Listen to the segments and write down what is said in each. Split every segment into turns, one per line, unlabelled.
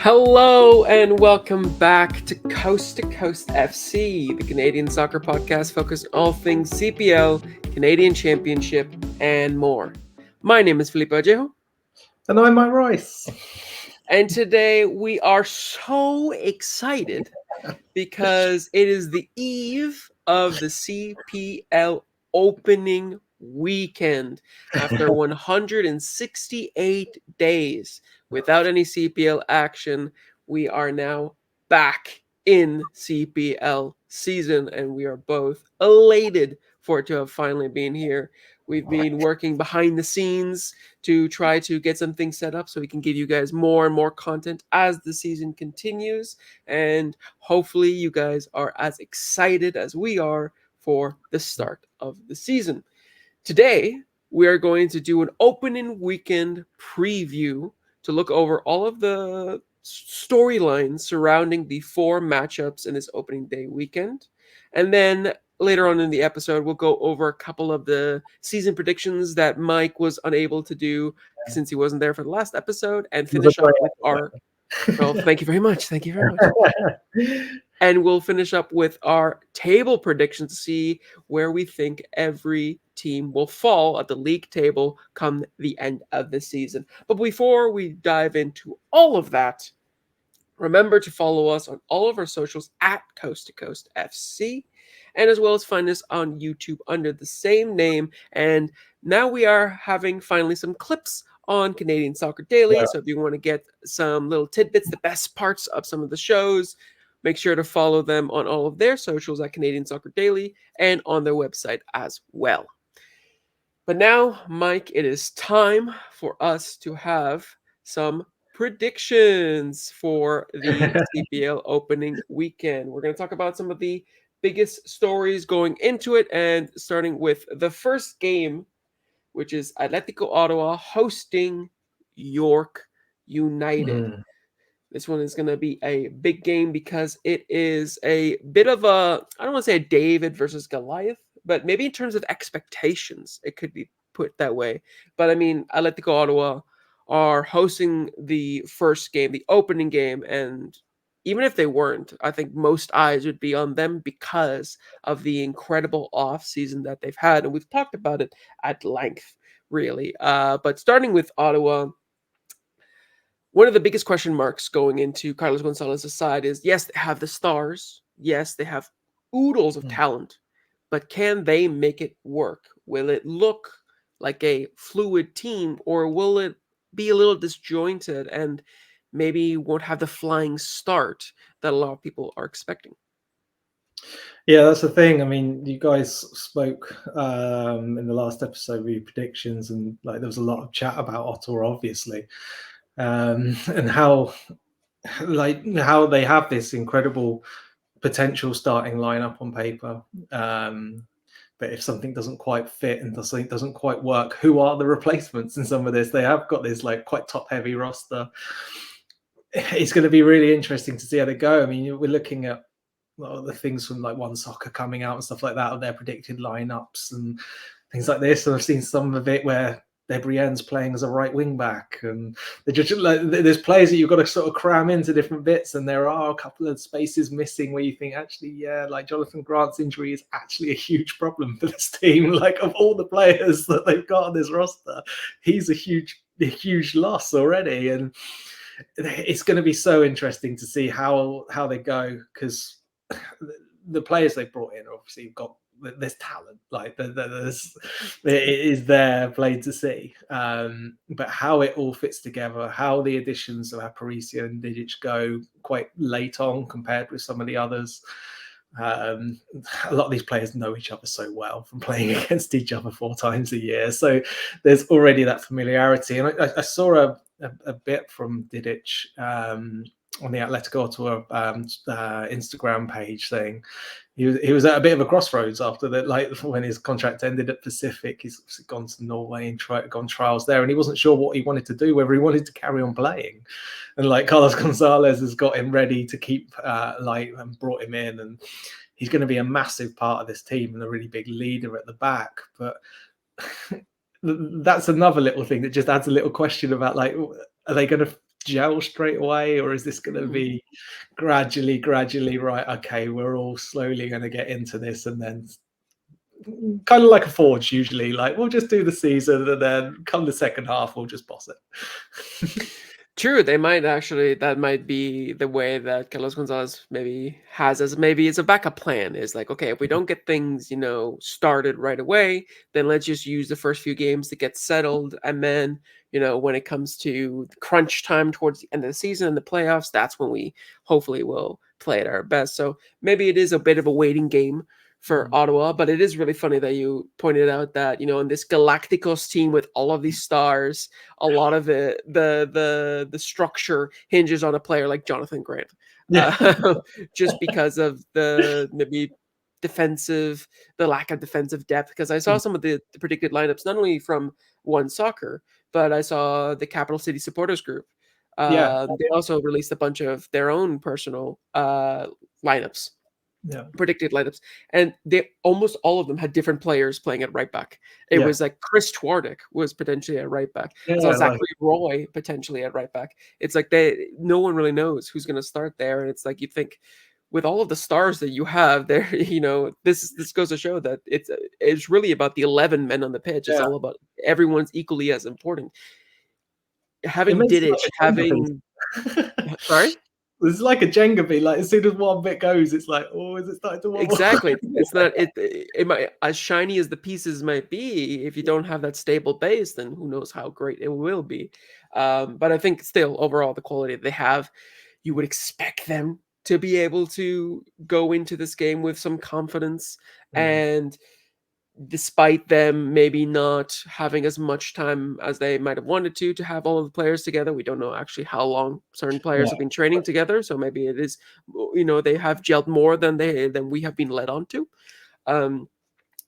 Hello and welcome back to Coast FC, the Canadian soccer podcast focused on all things CPL, Canadian Championship, and more. My name is Felipe.
And I'm Mike Rice.
And today we are so excited because it is the eve of the CPL opening weekend. After 168 days without any CPL action, we are now back in CPL season, and we are both elated for it to have finally been here. We've been working behind the scenes to try to get some things set up so we can give you guys more and more content as the season continues. And hopefully you guys are as excited as we are for the start of the season. Today, we are going to do an opening weekend preview to look over all of the storylines surrounding the 4 matchups in this opening day weekend. And then later on in the episode, we'll go over a couple of the season predictions that Mike was unable to do since he wasn't there for the last episode, and finish up with our... Well, thank you very much. Thank you very much. And we'll finish up with our table prediction to see where we think every team will fall at the league table come the end of the season. But before we dive into all of that, remember to follow us on all of our socials at Coast to Coast FC, and as well as find us on YouTube under the same name. And now we are having finally some clips on Canadian Soccer Daily.
Yeah.
So if you want to get some little tidbits, the best parts of some of the shows, make sure to follow them on all of their socials at Canadian Soccer Daily and on their website as well. But now, Mike, it is time for us to have some predictions for the CPL opening weekend. We're going to talk about some of the biggest stories going into it, and starting with the first game, which is Atletico Ottawa hosting York United. This one is going to be a big game because it is a bit of a, I don't want to say a David versus Goliath, but maybe in terms of expectations, it could be put that way. But I mean, Atletico Ottawa are hosting the first game, the opening game, and even if they weren't, I think most eyes would be on them because of the incredible off season that they've had, and we've talked about it at length, really. But starting with Ottawa, one of the biggest question marks going into Carlos Gonzalez's side is, yes, they have the stars. Yes, they have oodles of talent. But can they make it work? Will it look like a fluid team, or will it be a little disjointed and maybe won't have the flying start that a lot of people are expecting?
Yeah, that's the thing. I mean, you guys spoke in the last episode with your predictions, and like there was a lot of chat about Ottawa, obviously, and how they have this incredible potential starting lineup on paper. But if something doesn't quite fit and something doesn't quite work, who are the replacements in some of this? They have got this like quite top-heavy roster. It's going to be really interesting to see how they go. I mean, we're looking at a lot of the things from like One Soccer coming out and stuff like that of their predicted lineups and things like this. And I've seen some of it where Debrienne's playing as a right wing back, and they're just like, there's players that you've got to sort of cram into different bits, and there are a couple of spaces missing where you think, actually, yeah, like Jonathan Grant's injury is actually a huge problem for this team. Like, of all the players that they've got on this roster, he's a huge loss already, and it's going to be so interesting to see how they go, because the players they brought in obviously got there's talent, like it is there plain to see, but how it all fits together, how the additions of Aparicio and Didic go quite late on compared with some of the others. A lot of these players know each other so well from playing against each other 4 times a year, so there's already that familiarity. And I saw a bit from Didic on the Atletico Ottawa Instagram page saying he was at a bit of a crossroads after that, like when his contract ended at Pacific. He's gone to Norway and gone trials there, and he wasn't sure what he wanted to do, whether he wanted to carry on playing. And like Carlos Gonzalez has got him ready to keep and brought him in, and he's going to be a massive part of this team and a really big leader at the back. But that's another little thing that just adds a little question about, like, are they going to gel straight away, or is this going to be gradually, right? Okay, we're all slowly going to get into this, and then kind of like a forge usually, like we'll just do the season, and then come the second half, we'll just boss it.
True, they might actually. That might be the way that Carlos Gonzalez maybe has as maybe it's a backup plan. Is like, okay, if we don't get things, started right away, then let's just use the first few games to get settled, and then when it comes to crunch time towards the end of the season and the playoffs, that's when we hopefully will play at our best. So maybe it is a bit of a waiting game for Ottawa, but it is really funny that you pointed out that in this Galacticos team with all of these stars, a lot of it, the structure hinges on a player like Jonathan Grant, just because of the lack of defensive depth. Because I saw some of the predicted lineups, not only from One Soccer, but I saw the Capital City Supporters Group. They also released a bunch of their own personal lineups. Predicted lineups, and they almost all of them had different players playing at right back. It was like Chris Twardek was potentially at right back. I saw Zachary Roy potentially at right back. It's like no one really knows who's going to start there, and it's like you think with all of the stars that you have there, this goes to show that it's really about the 11 men on the pitch. It's all about everyone's equally as important. Having Didic, sorry.
It's like a Jenga beat. Like as soon as one bit goes, it's like, oh, is it starting to wobble?
Exactly. It's not it might, as shiny as the pieces might be, if you don't have that stable base, then who knows how great it will be. But I think still overall the quality they have, you would expect them to be able to go into this game with some confidence. And despite them maybe not having as much time as they might have wanted to have all of the players together, we don't know actually how long certain players have been training together. So maybe it is, they have gelled more than we have been led on to.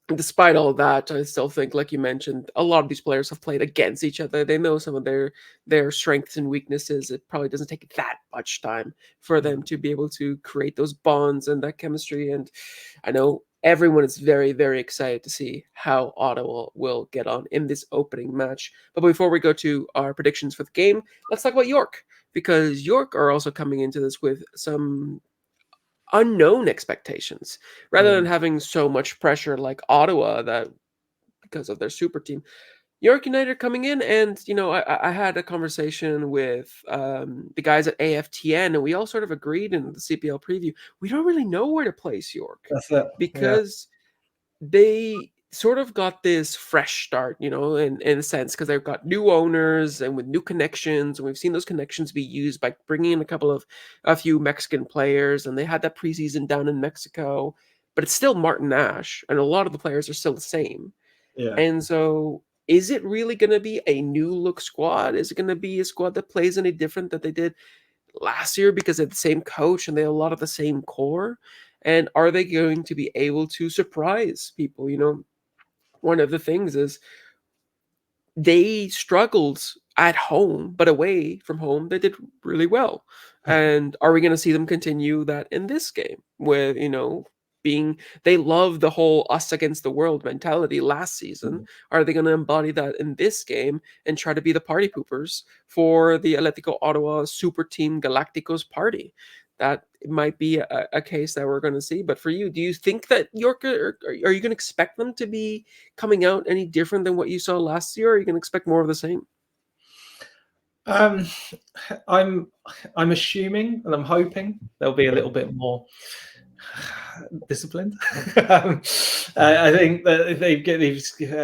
Despite all that, I still think, like you mentioned, a lot of these players have played against each other. They know some of their strengths and weaknesses. It probably doesn't take that much time for them to be able to create those bonds and that chemistry. And I know everyone is very, very excited to see how Ottawa will get on in this opening match. But before we go to our predictions for the game, let's talk about York, because York are also coming into this with some unknown expectations rather than having so much pressure like Ottawa that because of their super team. York United coming in, and I had a conversation with the guys at AFTN, and we all sort of agreed in the CPL preview we don't really know where to place York.
That's it.
Because they sort of got this fresh start, in a sense, because they've got new owners and with new connections, and we've seen those connections be used by bringing in a few Mexican players, and they had that preseason down in Mexico, but it's still Martin Nash, and a lot of the players are still the same. And so is it really going to be a new look squad? Is it going to be a squad that plays any different that they did last year because they have the same coach and they have a lot of the same core? And are they going to be able to surprise people? One of the things is they struggled at home, but away from home, they did really well. And are we going to see them continue that in this game with, they love the whole us against the world mentality last season. Are they going to embody that in this game and try to be the party poopers for the Atletico Ottawa super team Galacticos party? That might be a case that we're going to see. But for you, do you think that York, are you going to expect them to be coming out any different than what you saw last year? Or are you going to expect more of the same?
I'm assuming and I'm hoping there'll be a little bit more disciplined. I think that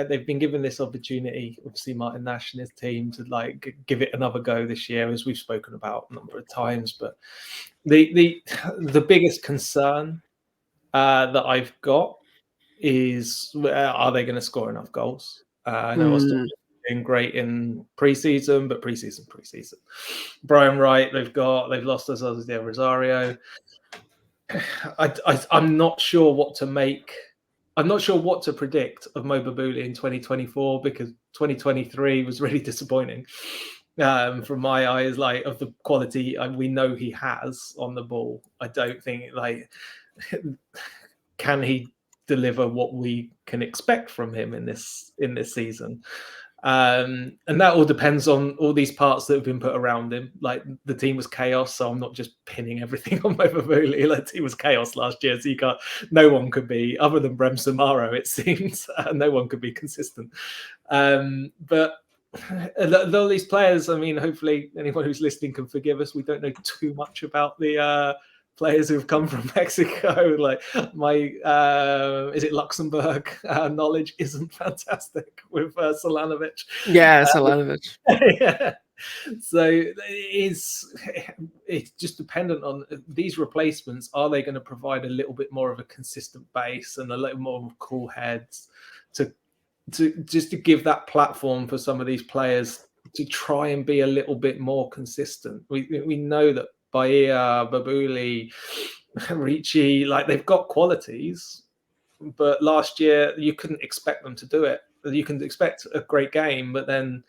they've been given this opportunity, obviously Martin Nash and his team, to give it another go this year, as we've spoken about a number of times. But the biggest concern that I've got is, are they going to score enough goals? I know Austin doing great in preseason, but preseason. Brian Wright, they've lost Jose Rosario. I'm not sure what to make. I'm not sure what to predict of Mo Babuli in 2024, because 2023 was really disappointing from my eyes. Of the quality we know he has on the ball, I don't think can he deliver what we can expect from him in this season. And that all depends on all these parts that have been put around him. Like the team was chaos, so I'm not just pinning everything on Mobabuli. Like the team was chaos last year, so you can't. No one could be, other than Brem Samaro, it seems. No one could be consistent. But a lot of these players, I mean, hopefully anyone who's listening can forgive us. We don't know too much about the players who've come from Mexico. Like my is it Luxembourg knowledge isn't fantastic with Solanovic.
Yeah, Solanovic.
Yeah. So it's just dependent on these replacements. Are they going to provide a little bit more of a consistent base and a little more cool heads to just to give that platform for some of these players to try and be a little bit more consistent? We know that Bahia, Babuli, Ricci, like they've got qualities, but last year you couldn't expect them to do it. You can expect a great game, but then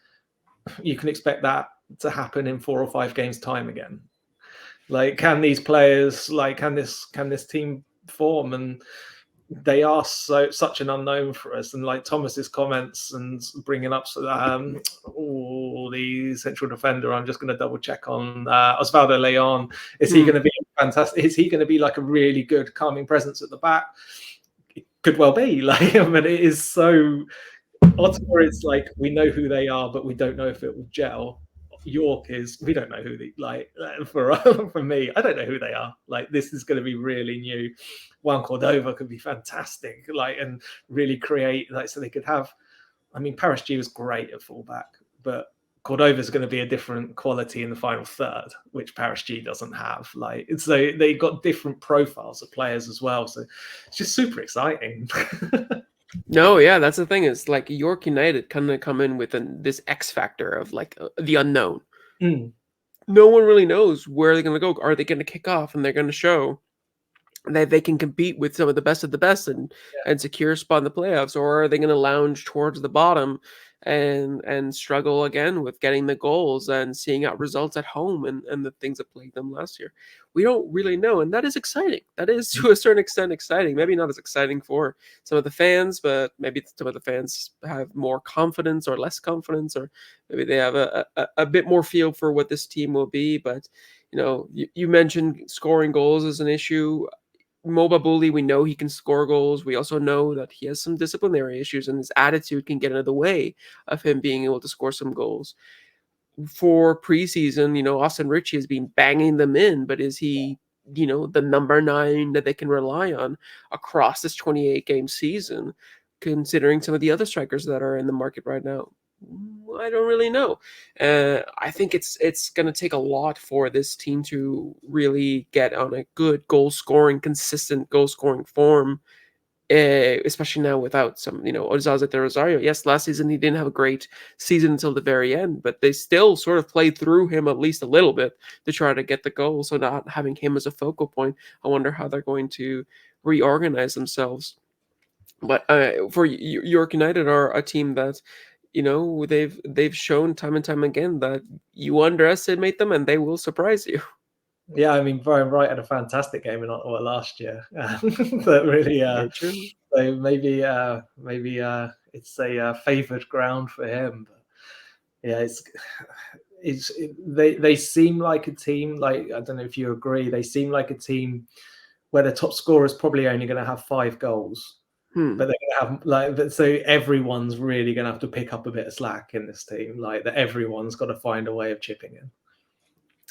you can expect that to happen in 4 or 5 games time again. Like, can these players, like, can this team form? And they are such an unknown for us. And like Thomas's comments and bringing up the central defender, I'm just going to double check on Osvaldo Leon. Is he going to be fantastic? Is he going to be like a really good calming presence at the back? It could well be. Like, but it is so. Ottawa is like, we know who they are, but we don't know if it will gel. York is, we don't know who they, like, for me, I don't know who they are. Like, this is going to be really new. Juan Cordova could be fantastic, like, and really create, like, so they could have, I mean, Paris G was great at fullback, but Cordova is going to be a different quality in the final third, which Paris G doesn't have. Like, so they've got different profiles of players as well. So it's just super exciting.
No, yeah, that's the thing. Is like York United kind of come in with this X factor of like the unknown. No one really knows where they're going to go. Are they going to kick off and they're going to show that they can compete with some of the best and secure a spot in the playoffs, or are they going to lounge towards the bottom and struggle again with getting the goals and seeing out results at home and the things that plagued them last year? We don't really know, and that is exciting. That is to a certain extent exciting. Maybe not as exciting for some of the fans, but maybe some of the fans have more confidence or less confidence, or maybe they have a bit more feel for what this team will be. But you mentioned scoring goals as an issue. Mobabuli, we know he can score goals. We also know that he has some disciplinary issues and his attitude can get in the way of him being able to score some goals. For preseason, Austin Ritchie has been banging them in, but is he, the number 9 that they can rely on across this 28-game season, considering some of the other strikers that are in the market right now? I don't really know. I think it's going to take a lot for this team to really get on a good consistent goal-scoring form, especially now without some, Ozaze de Rosario. Yes, last season he didn't have a great season until the very end, but they still sort of played through him at least a little bit to try to get the goal. So not having him as a focal point, I wonder how they're going to reorganize themselves. But for York United are a team that, they've shown time and time again that you underestimate them and they will surprise you.
Yeah, I mean, Brian Wright had a fantastic game in Ottawa last year. That really, so maybe it's a favoured ground for him. But yeah, they seem like a team. Like, I don't know if you agree, they seem like a team where the top scorer is probably only going to have 5 goals. But they're going to have so everyone's really going to have to pick up a bit of slack in this team. Like, that everyone's got to find a way of chipping in.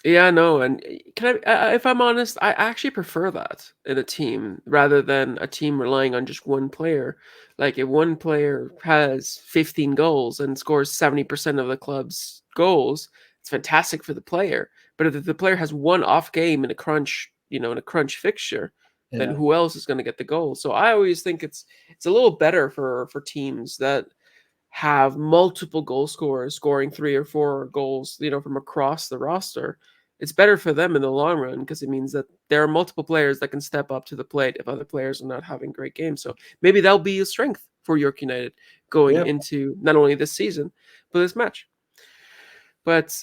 Yeah, no, and if I'm honest, I actually prefer that in a team rather than a team relying on just one player. Like, if one player has 15 goals and scores 70% of the club's goals, it's fantastic for the player. But if the player has one off game in a crunch fixture, then who else is going to get the goal? So I always think it's a little better for teams that have multiple goal scorers scoring 3 or 4 goals, from across the roster. It's better for them in the long run because it means that there are multiple players that can step up to the plate if other players are not having great games. So maybe that'll be a strength for York United going into not only this season, but this match. But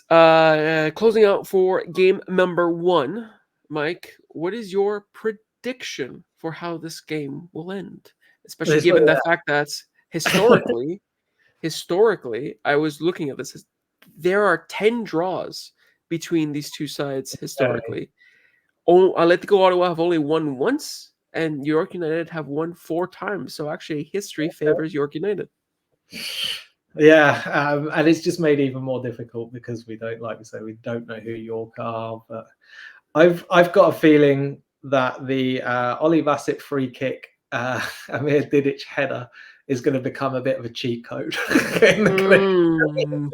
closing out for game number 1, Mike, what is your prediction for how this game will end? Especially given the fact that historically historically, I was looking at this. There are 10 draws between these two sides historically. Atletico Ottawa have only won once, and York United have won 4 times. So actually, history favors York United.
Yeah, and it's just made even more difficult because we don't, like we say, we don't know who York are. But I've got a feeling that the Ollie Bassett free kick, Amir Didic header is going to become a bit of a cheat code.
Mm-hmm.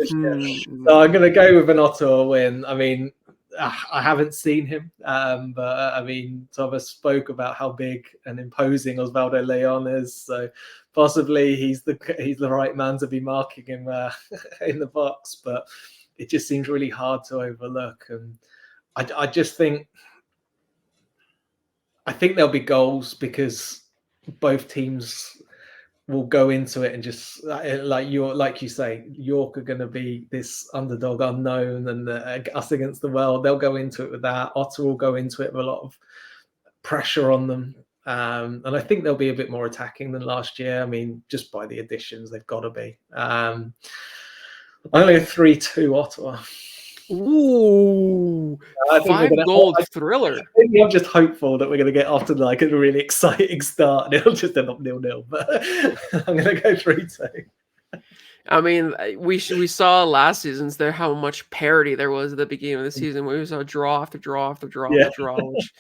So I'm going to go with an Ottawa win. I mean, I haven't seen him, but I mean, Thomas spoke about how big and imposing Osvaldo Leon is. So possibly he's the right man to be marking him in the box. But it just seems really hard to overlook, and I just think there'll be goals because both teams will go into it and just like you say, York are going to be this underdog unknown, and us against the world. They'll go into it with that. Ottawa will go into it with a lot of pressure on them, and I think they'll be a bit more attacking than last year. I mean, just by the additions, they've got to be. Only a 3-2 Ottawa.
Ooh, 5-goal thriller.
Maybe I'm just hopeful that we're going to get off to like a really exciting start, and it'll just end up 0-0. But I'm going to go 3-2.
I mean, we saw last season's there how much parity there was at the beginning of the season. We saw draw after draw after draw after draw, which,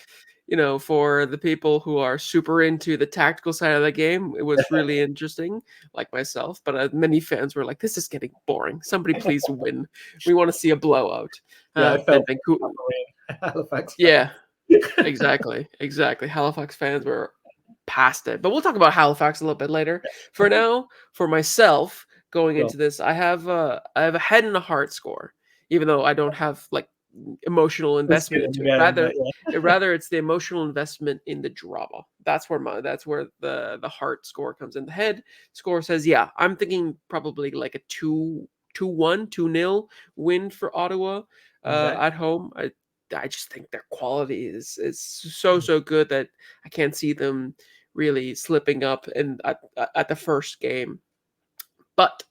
for the people who are super into the tactical side of the game, it was really interesting, like myself. But many fans were like, "This is getting boring. Somebody please win. We want to see a blowout."
I felt
Vancouver.
Halifax.
Yeah, exactly. Halifax fans were past it, but we'll talk about Halifax a little bit later. For now, for myself, going into this, I have a head and a heart score, even though I don't have like emotional investment into it. Rather, it's the emotional investment in the drama. That's where the heart score comes in. The head score says, yeah, I'm thinking probably like a 2-1, 2-0 win for Ottawa at home. I just think their quality is so good that I can't see them really slipping up at the first game. But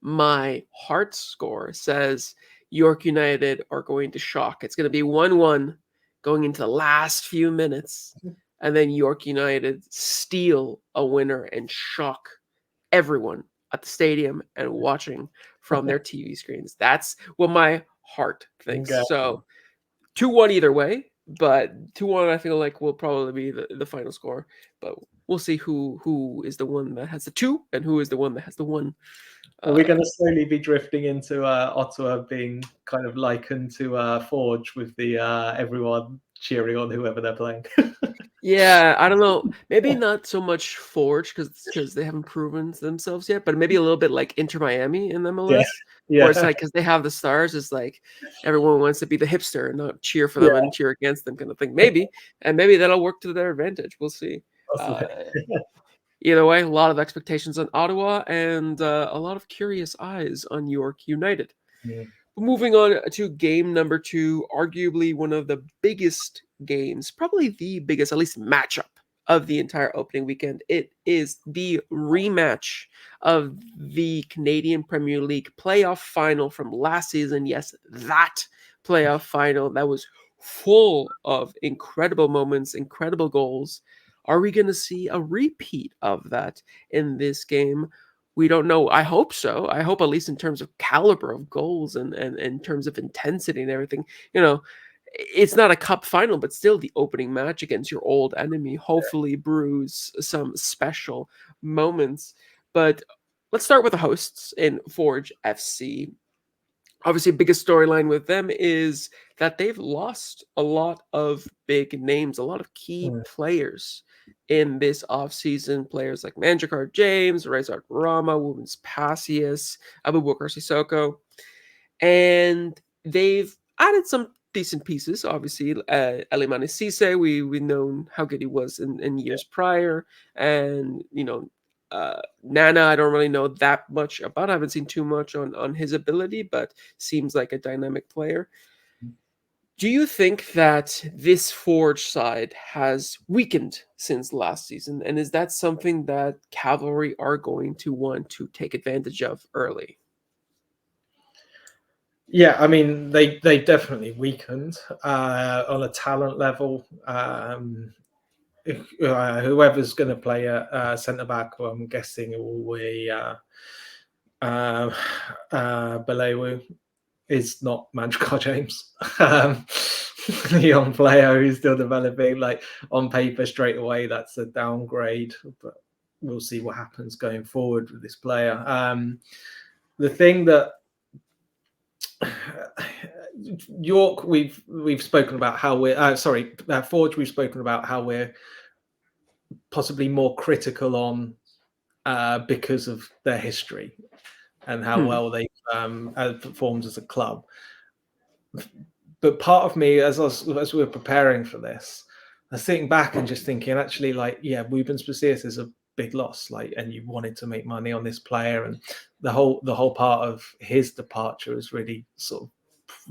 my heart score says York United are going to shock. It's going to be 1-1 going into the last few minutes, and then York United steal a winner and shock everyone at the stadium and watching from their TV screens. That's what my heart thinks. So 2-1 either way, but 2-1 I feel like will probably be the final score. But we'll see who is the one that has the 2 and who is the one that has the 1.
Are we going to slowly be drifting into Ottawa being kind of likened to Forge with the everyone cheering on whoever they're playing?
Yeah, I don't know. Maybe not so much Forge because they haven't proven themselves yet, but maybe a little bit like Inter Miami in the MLS, where it's like because they have the stars, it's like everyone wants to be the hipster and not cheer for them and cheer against them kind of thing. Maybe, and maybe that'll work to their advantage. We'll see. Either way, a lot of expectations on Ottawa and a lot of curious eyes on York United.
Yeah.
Moving on to game number 2, arguably one of the biggest games, probably the biggest, at least matchup of the entire opening weekend. It is the rematch of the Canadian Premier League playoff final from last season. Yes, that playoff final that was full of incredible moments, incredible goals. Are we going to see a repeat of that in this game? We don't know. I hope so. I hope at least in terms of caliber of goals and in terms of intensity and everything. It's not a cup final, but still the opening match against your old enemy hopefully brews some special moments. But let's start with the hosts in Forge FC. Obviously, biggest storyline with them is that they've lost a lot of big names, a lot of key players in this offseason. Players like Manjakar James, Rezard Rama, Wumens Passius, Abubakar Sissoko. And they've added some decent pieces. Obviously, Elimane Cisse, we've known how good he was in years prior. And, Nana, I don't really know that much about. I haven't seen too much on his ability, but seems like a dynamic player. Do you think that this Forge side has weakened since last season? And is that something that Cavalry are going to want to take advantage of early?
Yeah, I mean they definitely weakened on a talent level. Whoever's going to play a centre back, I'm guessing it will be uh, Balewu is not Manchcar James. The young player who's still developing, like on paper straight away, that's a downgrade, but we'll see what happens going forward with this player. The thing that York, we've spoken about how we're Forge. We've spoken about how we're possibly more critical on because of their history and how well they performed as a club. But part of me, as we were preparing for this, I was sitting back and just thinking, actually, like, yeah, Rubens Pacius is a big loss, like, and you wanted to make money on this player, and the whole part of his departure was really sort of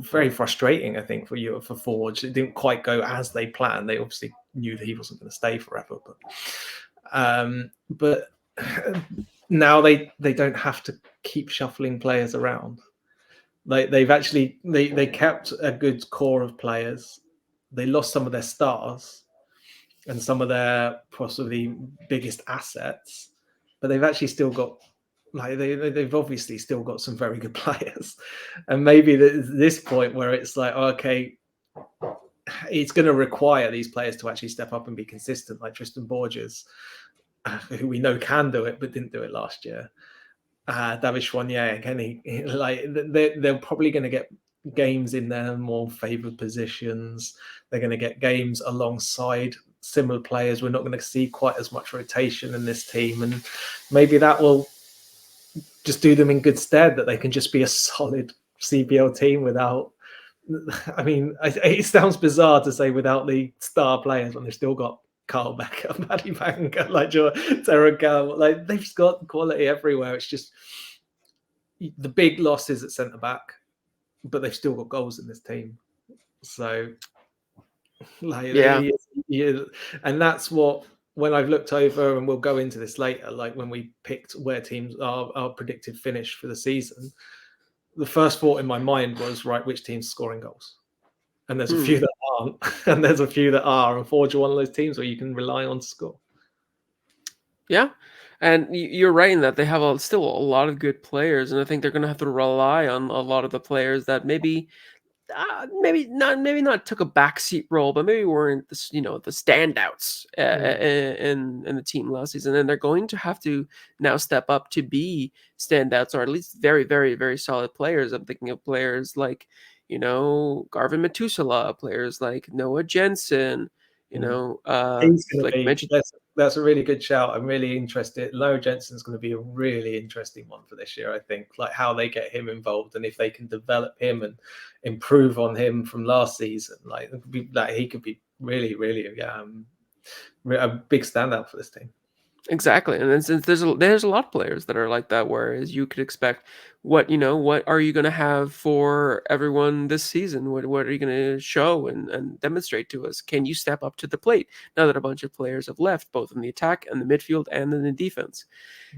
very frustrating, I think, for Forge. It didn't quite go as they planned. They obviously knew that he wasn't going to stay forever, but now they don't have to keep shuffling players around. Like they kept a good core of players. They lost some of their stars and some of their possibly biggest assets, but they've actually still got they've obviously still got some very good players. And maybe this point where it's like, okay, it's going to require these players to actually step up and be consistent, like Tristan Borges, who we know can do it but didn't do it last year. David Chouanier, again, they're probably going to get games in their more favoured positions. They're going to get games alongside similar players. We're not going to see quite as much rotation in this team, and maybe that will just do them in good stead, that they can just be a solid CBL team without. I mean, it sounds bizarre to say without the star players when they've still got Carl Becker, Paddy Banker, like Terra Gal, like they've got quality everywhere. It's just the big losses at centre back, but they've still got goals in this team. So, like, and that's what, when I've looked over, and we'll go into this later, like when we picked where teams are predicted finish for the season, the first thought in my mind was, right, which team's scoring goals? And there's a few that aren't, and there's a few that are. And Forge are one of those teams where you can rely on to score.
Yeah, and you're right in that they have still a lot of good players, and I think they're going to have to rely on a lot of the players that maybe not took a backseat role, but maybe weren't the standouts in the team last season, and they're going to have to now step up to be standouts, or at least very, very, very solid players. I'm thinking of players like Garvin Metusala, players like Noah Jensen.
He's going to
Like
be.
mentioned.
That's a really good shout. I'm really interested. Noah Jensen's going to be a really interesting one for this year, I think. Like how they get him involved, and if they can develop him and improve on him from last season, he could be really, really a big standout for this team.
Exactly, and then since there's a lot of players that are like that, whereas you could expect what are you going to have for everyone this season? What are you going to show and demonstrate to us? Can you step up to the plate now that a bunch of players have left, both in the attack and the midfield and in the defense?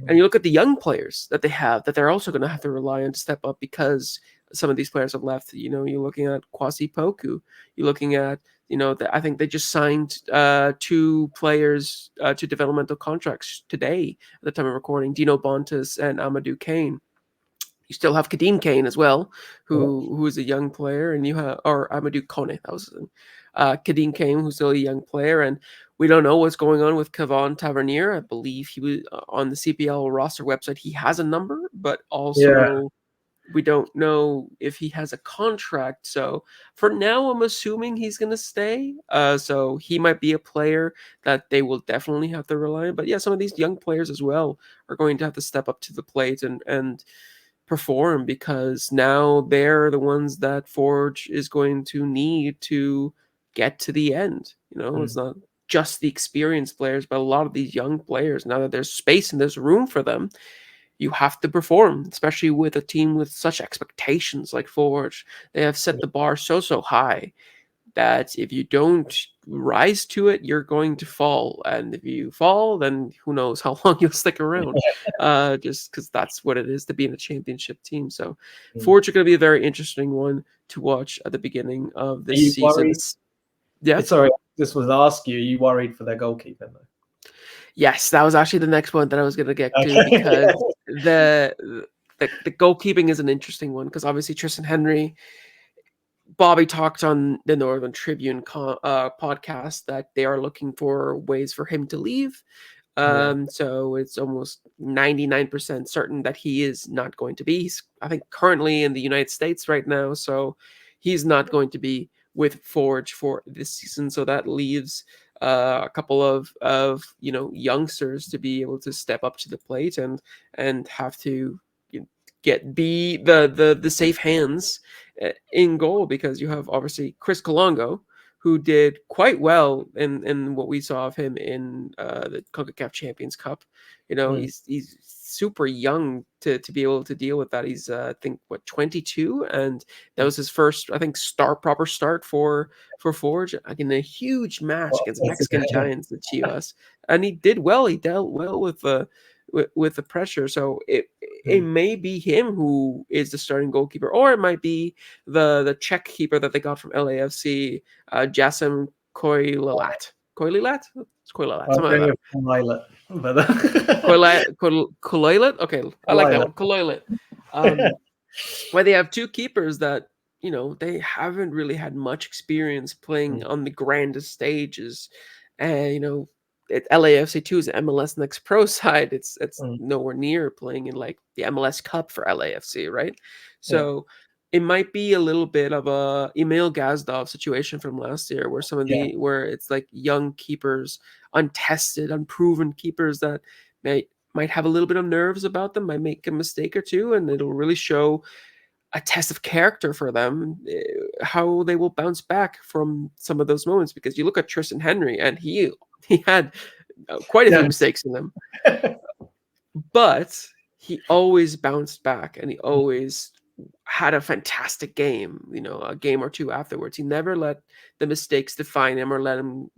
And you look at the young players that they have, that they're also going to have to rely on to step up because some of these players have left. You're looking at Kwasi Poku. You're looking at I think they just signed 2 players to developmental contracts today at the time of recording, Dino Bontas and Amadou Kane. You still have Kadeem Kane as well, who is a young player, and you have, or Amadou Kone, that was Kadeem Kane, who's still a young player, and we don't know what's going on with Kevon Tavernier. I believe he was on the CPL roster website. He has a number, but also we don't know if he has a contract. So for now, I'm assuming he's going to stay. So he might be a player that they will definitely have to rely on. But yeah, some of these young players as well are going to have to step up to the plate and perform, because now they're the ones that Forge is going to need to get to the end. It's not just the experienced players, but a lot of these young players, now that there's space and there's room for them, you have to perform, especially with a team with such expectations like Forge. They have set the bar so high. that if you don't rise to it, you're going to fall. And if you fall, then who knows how long you'll stick around, just because that's what it is to be in a championship team. So Forge are going to be a very interesting one to watch at the beginning of
Are
this
you
season.
worried?
Yeah.
Sorry, this was ask you. Are you worried for their goalkeeper though?
Yes, that was actually the next one that I was going to get to,
Okay.
because the goalkeeping is an interesting one, because obviously Tristan Henry, Bobby talked on the Northern Tribune podcast that they are looking for ways for him to leave.
Yeah.
So it's almost 99% certain that he is not going to be. He's, I think, currently in the United States right now, so he's not going to be with Forge for this season. So that leaves a couple of youngsters to be able to step up to the plate and have to get the safe hands in goal, because you have obviously Chris Colongo, who did quite well in what we saw of him in the CONCACAF Champions Cup. He's super young to be able to deal with that. He's I think 22, and that was his first, I think, proper start for Forge, like in a huge match against Mexican Giants at Chivas, and he did well. He dealt well with the pressure. So it may be him who is the starting goalkeeper, or it might be the Czech keeper that they got from LAFC, Jasim Koilalat. It's Koilalat, something like that. Koilalat? Okay, I like that one. Koilalat. Where they have two keepers that, they haven't really had much experience playing on the grandest stages. And, LAFC 2 is MLS Next Pro side. It's nowhere near playing in like the MLS Cup for LAFC, right? So it might be a little bit of a Emil Gazdov situation from last year, where where it's like young keepers, untested, unproven keepers that might have a little bit of nerves about them, might make a mistake or two, and it'll really show a test of character for them, how they will bounce back from some of those moments. Because you look at Tristan Henry, and he had quite a few mistakes in them, but he always bounced back, and he always had a fantastic game, a game or two afterwards. He never let the mistakes define him, or let him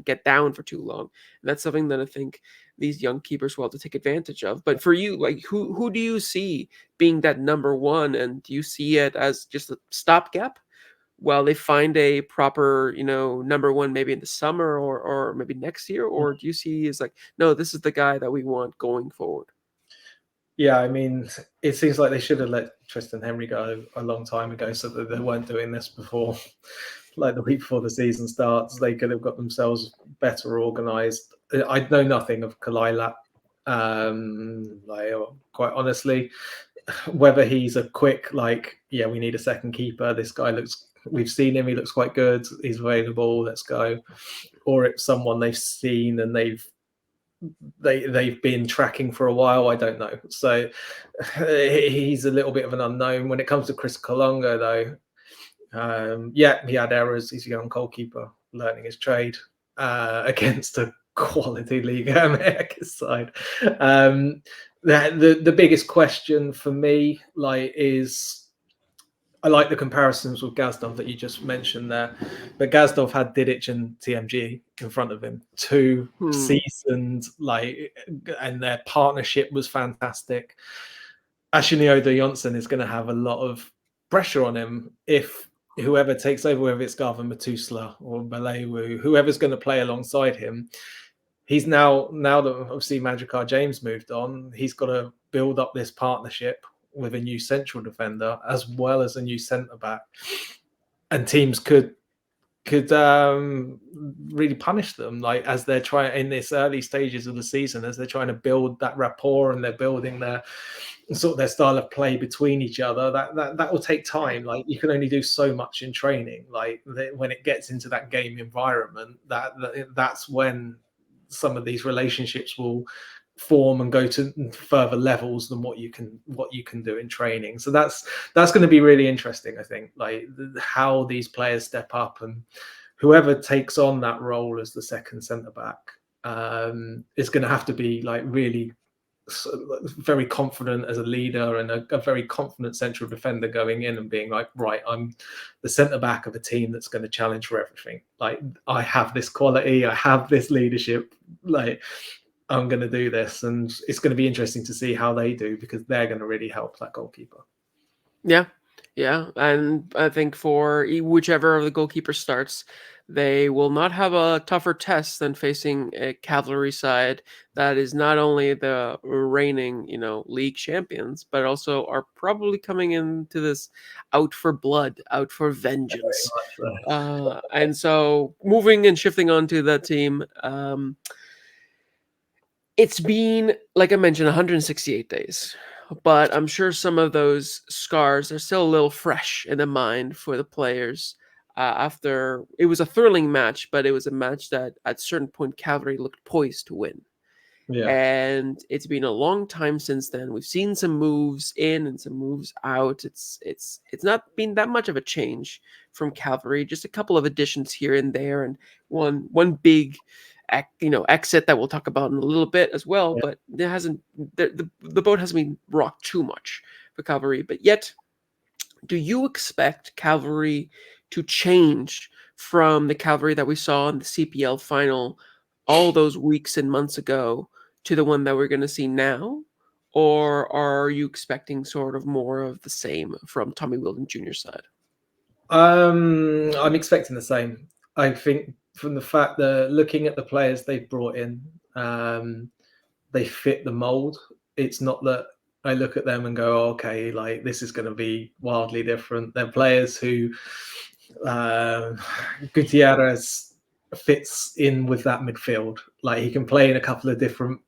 get down for too long. And that's something that I think these young keepers will have to take advantage of. But for you, like, who do you see being that number one? And do you see it as just a stopgap while they find a proper, number one, maybe in the summer or maybe next year? Or do you see as like, no, this is the guy that we want going forward?
Yeah, I mean, it seems like they should have let Tristan Henry go a long time ago, so that they weren't doing this before, like the week before the season starts. They could have got themselves better organised. I know nothing of Kalila, quite honestly, whether he's a quick, we need a second keeper. This guy we've seen him, he looks quite good. He's available, let's go. Or it's someone they've seen and they've been tracking for a while. I don't know. So he's a little bit of an unknown. When it comes to Chris Colongo, though, he had errors. He's a young goalkeeper learning his trade against a quality Liga America side. The biggest question for me, is, I like the comparisons with Gazdov that you just mentioned there, but Gazdov had Didic and TMG in front of him, two seasoned, and their partnership was fantastic. Ashiniodo Johnson is going to have a lot of pressure on him if whoever takes over, whether it's Garvin Matusla or Balewu, whoever's going to play alongside him. He's now that obviously Magicar James moved on, he's got to build up this partnership with a new central defender as well as a new centre back, and teams could really punish them, as they're trying in this early stages of the season, as they're trying to build that rapport and they're building their style of play between each other. That will take time. You can only do so much in training. When it gets into that game environment, that's when some of these relationships will form and go to further levels than what you can do in training. So that's going to be really interesting, I think, how these players step up, and whoever takes on that role as the second centre back is going to have to be really very confident as a leader and a very confident central defender going in and being like, right, I'm the centre back of a team that's going to challenge for everything. Like, I have this quality, I have this leadership, like I'm going to do this. And it's going to be interesting to see how they do, because they're going to really help that goalkeeper.
Yeah. And I think for whichever of the goalkeeper starts, they will not have a tougher test than facing a Cavalry side that is not only the reigning, league champions, but also are probably coming into this out for blood, out for vengeance. And so moving and shifting on to that team, it's been, like I mentioned, 168 days, but I'm sure some of those scars are still a little fresh in the mind for the players. After it was a thrilling match, but it was a match that at a certain point Cavalry looked poised to win.
Yeah.
And it's been a long time since then. We've seen some moves in and some moves out. It's not been that much of a change from Cavalry, just a couple of additions here and there, and one big exit that we'll talk about in a little bit as well.
Yeah.
But there hasn't the boat hasn't been rocked too much for Cavalry. But yet, do you expect Cavalry to change from the Cavalry that we saw in the CPL final all those weeks and months ago to the one that we're going to see now? Or are you expecting sort of more of the same from Tommy Wilden Jr.'s side?
I'm expecting the same. I think from the fact that looking at the players they've brought in, they fit the mold. It's not that I look at them and go, oh, okay, like this is going to be wildly different. They're players who Gutierrez fits in with that midfield. Like, he can play in a couple of different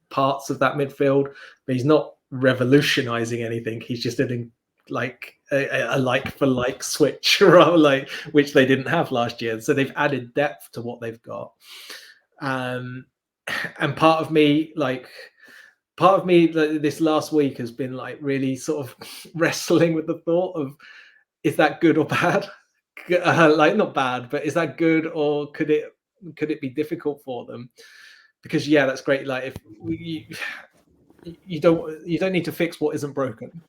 parts of that midfield, but he's not revolutionizing anything. He's just doing like a like for like switch, like, which they didn't have last year. So they've added depth to what they've got. And part of me this last week has been like really sort of wrestling with the thought of, is that good or bad? Like, not bad, but is that good, or could it be difficult for them? Because that's great. Like, if you don't need to fix what isn't broken.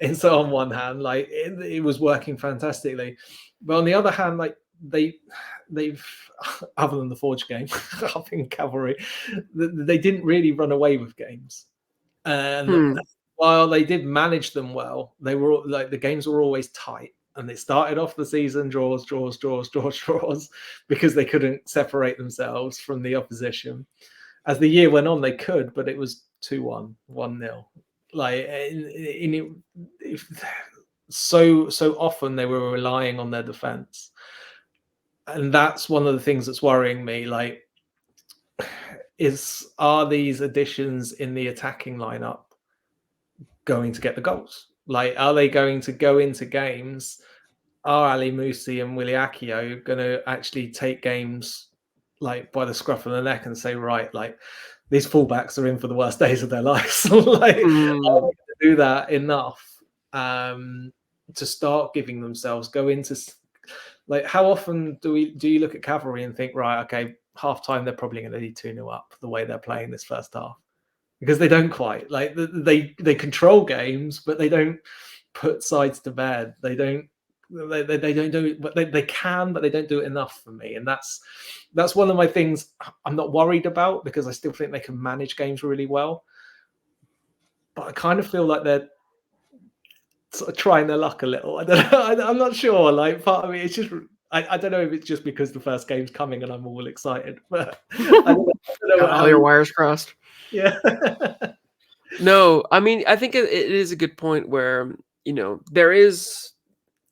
And so on one hand, like it was working fantastically, but on the other hand, like they've other than the Forge game, I think Cavalry, they didn't really run away with games, and while they did manage them well, they were like, the games were always tight. And they started off the season draws, because they couldn't separate themselves from the opposition. As the year went on, they could, but it was 2-1, 1-0. Like, so often they were relying on their defense, and that's one of the things that's worrying me. Like, are these additions in the attacking lineup going to get the goals? Like, are they going to go into games? Are Ali Musi and Willie Akio going to actually take games like by the scruff of the neck and say, right, like, these fullbacks are in for the worst days of their lives? Like, are they going to do that enough to start giving themselves, go into, like, how often do you look at Cavalry and think, right, okay, half time they're probably going to be 2-0 up the way they're playing this first half? Because they don't quite, like, they control games, but they don't put sides to bed. They don't do it, but they can, but they don't do it enough for me. And that's one of my things I'm not worried about, because I still think they can manage games really well. But I kind of feel like they're sort of trying their luck a little. I don't know. I'm not sure. Like, part of me, it's just, I don't know if it's just because the first game's coming and I'm all excited, but I don't know
got all your wires crossed.
Yeah.
No, I mean, I think it is a good point where, there is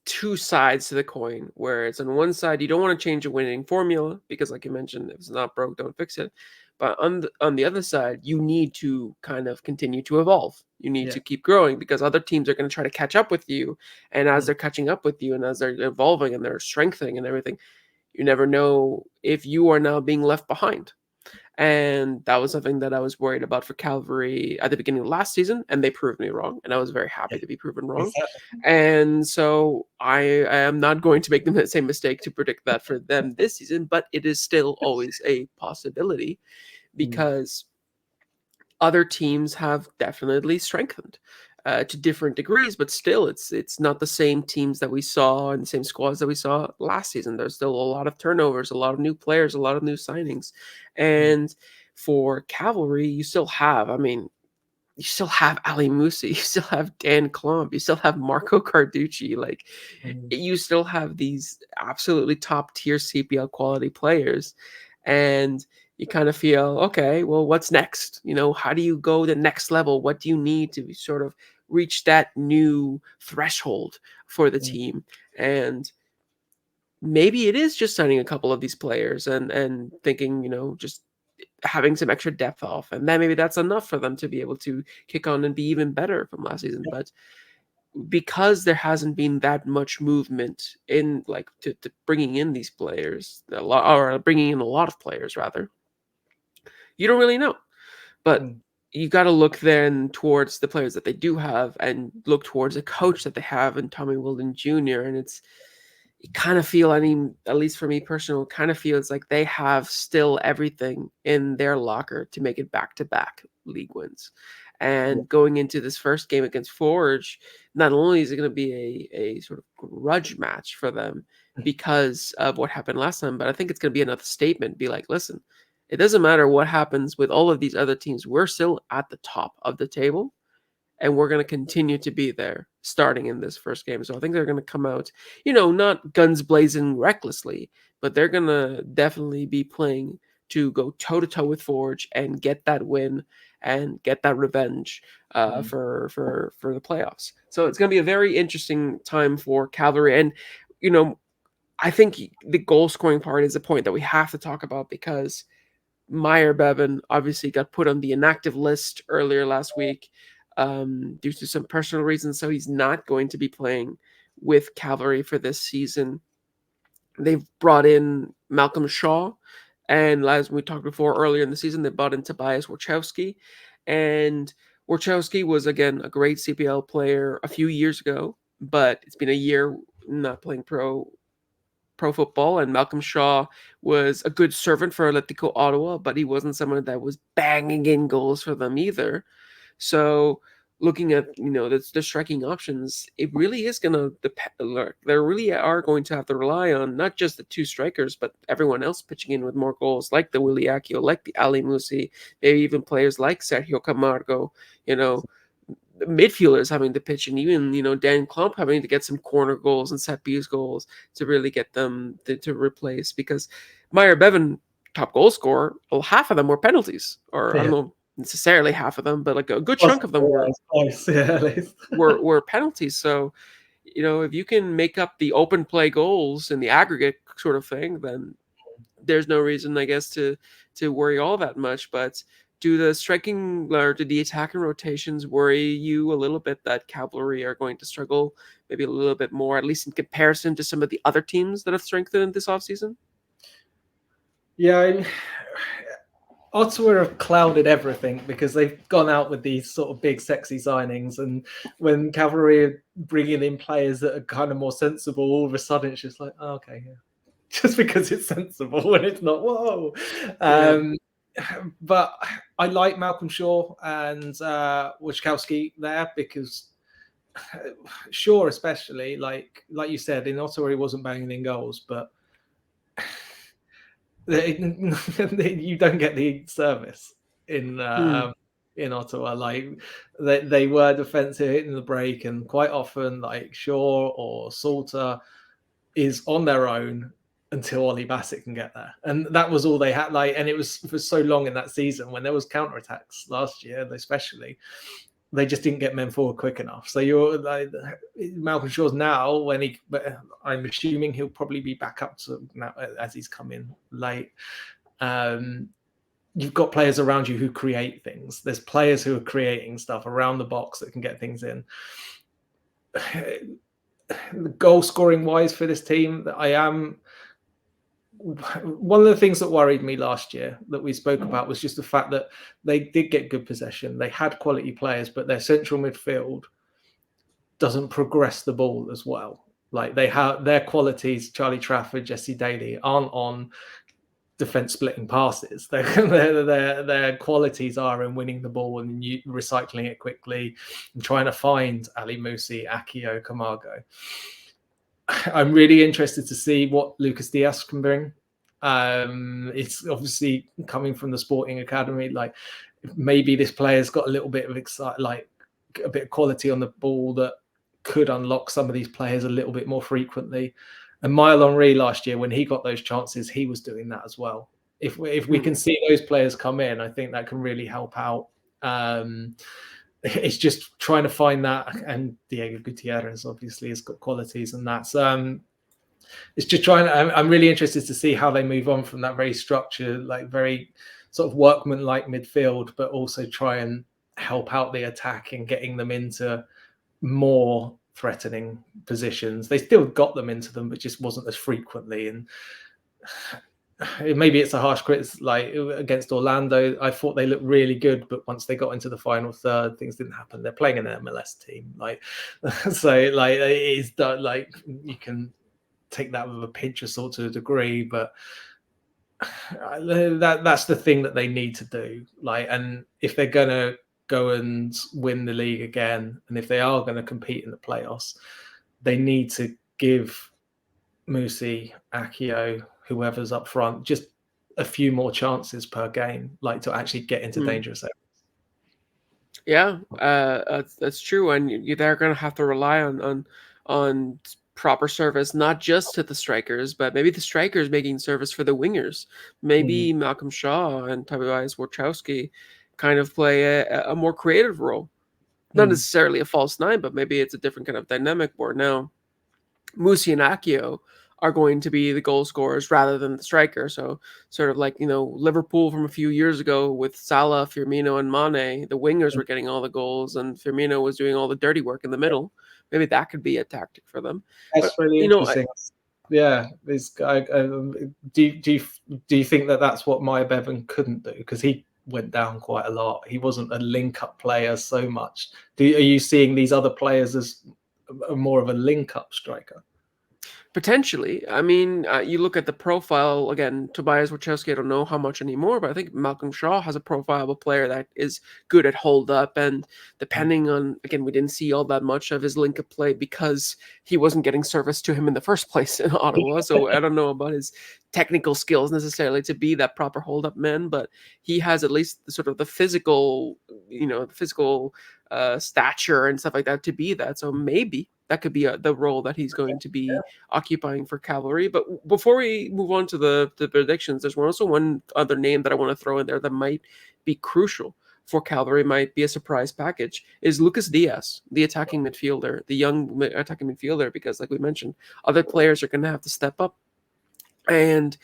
two sides to the coin, where it's on one side, you don't want to change a winning formula because, like you mentioned, if it's not broke, don't fix it. But on the other side, you need to kind of continue to evolve. You need to keep growing, because other teams are going to try to catch up with you. And as they're catching up with you and as they're evolving and they're strengthening and everything, you never know if you are now being left behind. And that was something that I was worried about for Cavalry at the beginning of last season, and they proved me wrong, and I was very happy to be proven wrong. Exactly. And so I am not going to make the same mistake to predict that for them this season, but it is still always a possibility, because other teams have definitely strengthened to different degrees, but still, it's not the same teams that we saw and the same squads that we saw last season. There's still a lot of turnovers, a lot of new players, a lot of new signings, and for Cavalry, you still have. I mean, you still have Ali Musi, you still have Dan Klump, you still have Marco Carducci. Like, you still have these absolutely top tier CPL quality players, and you kind of feel, okay, well, what's next? How do you go the next level? What do you need to sort of reach that new threshold for the team? And maybe it is just signing a couple of these players and thinking, just having some extra depth off, and then maybe that's enough for them to be able to kick on and be even better from last season. But because there hasn't been that much movement in like to bringing in these players a lot, or bringing in a lot of players rather, you don't really know. But you got to look then towards the players that they do have and look towards a coach that they have in Tommy Wilden Jr. And you kind of feel, I mean, at least for me personally, kind of feels like they have still everything in their locker to make it back-to-back league wins. And going into this first game against Forge, not only is it going to be a sort of grudge match for them because of what happened last time, but I think it's going to be another statement. Be like, listen, it doesn't matter what happens with all of these other teams. We're still at the top of the table, and we're going to continue to be there starting in this first game. So I think they're going to come out, not guns blazing recklessly, but they're going to definitely be playing to go toe-to-toe with Forge and get that win and get that revenge for the playoffs. So it's going to be a very interesting time for Cavalry. And, I think the goal-scoring part is a point that we have to talk about, because Meyer Bevan obviously got put on the inactive list earlier last week due to some personal reasons, so he's not going to be playing with Cavalry for this season. They've brought in Malcolm Shaw, and as we talked before earlier in the season, they brought in Tobias Warchowski, and Warchowski was, again, a great CPL player a few years ago, but it's been a year not playing pro football, and Malcolm Shaw was a good servant for Atletico Ottawa, but he wasn't someone that was banging in goals for them either. So looking at, the striking options, it really is going to depend. They really are going to have to rely on not just the two strikers, but everyone else pitching in with more goals, like the Willie Akio, like the Ali Musi, maybe even players like Sergio Camargo, midfielders having to pitch, and even Dan Klump having to get some corner goals and set piece goals to really get them to replace, because Meyer Bevan, top goal scorer, well, half of them were penalties, or I don't know necessarily half of them, but like a good chunk of them were penalties. So if you can make up the open play goals in the aggregate sort of thing, then there's no reason, I guess, to worry all that much. But do the striking or do the attacking rotations worry you a little bit that Cavalry are going to struggle maybe a little bit more, at least in comparison to some of the other teams that have strengthened this offseason?
Yeah, Ottawa have clouded everything because they've gone out with these sort of big, sexy signings. And when Cavalry are bringing in players that are kind of more sensible, all of a sudden it's just like, oh, okay, yeah. Just because it's sensible and it's not, whoa. But I like Malcolm Shaw and Wojciechowski there, because Shaw especially, like you said, in Ottawa he wasn't banging in goals, but you don't get the service in Ottawa. Like they were defensive, hitting the break, and quite often like Shaw or Salter is on their own until Ollie Bassett can get there, and that was all they had. Like, and it was for so long in that season when there was counterattacks last year, especially. They just didn't get men forward quick enough. So you're like Malcolm Shaw's now, but I'm assuming he'll probably be back up to now as he's come in late. You've got players around you who create things. There's players who are creating stuff around the box that can get things in. Goal scoring wise for this team, one of the things that worried me last year that we spoke about was just the fact that they did get good possession. They had quality players, but their central midfield doesn't progress the ball as well. Like they have their qualities, Charlie Trafford, Jesse Daly, aren't on defense splitting passes. Their qualities are in winning the ball and recycling it quickly and trying to find Ali Musi, Akio, Camargo. I'm really interested to see what Lucas Diaz can bring. It's obviously coming from the Sporting Academy. Like maybe this player's got a little bit of a bit of quality on the ball that could unlock some of these players a little bit more frequently. And Myles Henry last year, when he got those chances, he was doing that as well. If we can see those players come in, I think that can really help out. It's just trying to find that, and Diego Gutierrez obviously has got qualities, and that's it's just trying. I'm really interested to see how they move on from that very structured, like very sort of workman-like midfield, but also try and help out the attack and getting them into more threatening positions. They still got them into them, but just wasn't as frequently. And maybe it's a harsh criticism, like against Orlando, I thought they looked really good, but once they got into the final third, things didn't happen. They're playing an MLS team, like so, like it is like you can take that with a pinch of salt to a degree, but that's the thing that they need to do. Like, and if they're gonna go and win the league again, and if they are going to compete in the playoffs, they need to give Musi, Akio, whoever's up front, just a few more chances per game, like to actually get into dangerous areas.
Yeah, that's true, and they're going to have to rely on proper service, not just to the strikers, but maybe the strikers making service for the wingers. Maybe Malcolm Shaw and Tobias Wachowski kind of play a more creative role. Not necessarily a false nine, but maybe it's a different kind of dynamic where now Musi and Akio are going to be the goal scorers rather than the striker. So sort of like, Liverpool from a few years ago with Salah, Firmino, and Mane, the wingers were getting all the goals and Firmino was doing all the dirty work in the middle. Maybe that could be a tactic for them.
That's really interesting. Yeah, this guy. Do you think that that's what Maya Bevan couldn't do? Because he went down quite a lot. He wasn't a link-up player so much. Are you seeing these other players as more of a link-up striker?
Potentially. I mean, you look at the profile, again, Tobias Wachowski, I don't know how much anymore, but I think Malcolm Shaw has a profile of a player that is good at hold-up, and depending on, again, we didn't see all that much of his link-up play because he wasn't getting service to him in the first place in Ottawa, so I don't know about his technical skills necessarily to be that proper hold-up man, but he has at least the physical, stature and stuff like that to be that, so maybe that could be the role that he's going to be occupying for Cavalry. But before we move on to the predictions, there's also one other name that I want to throw in there that might be crucial for Cavalry, might be a surprise package, is Lucas Diaz, the attacking midfielder, the young attacking midfielder, because like we mentioned, other players are going to have to step up. And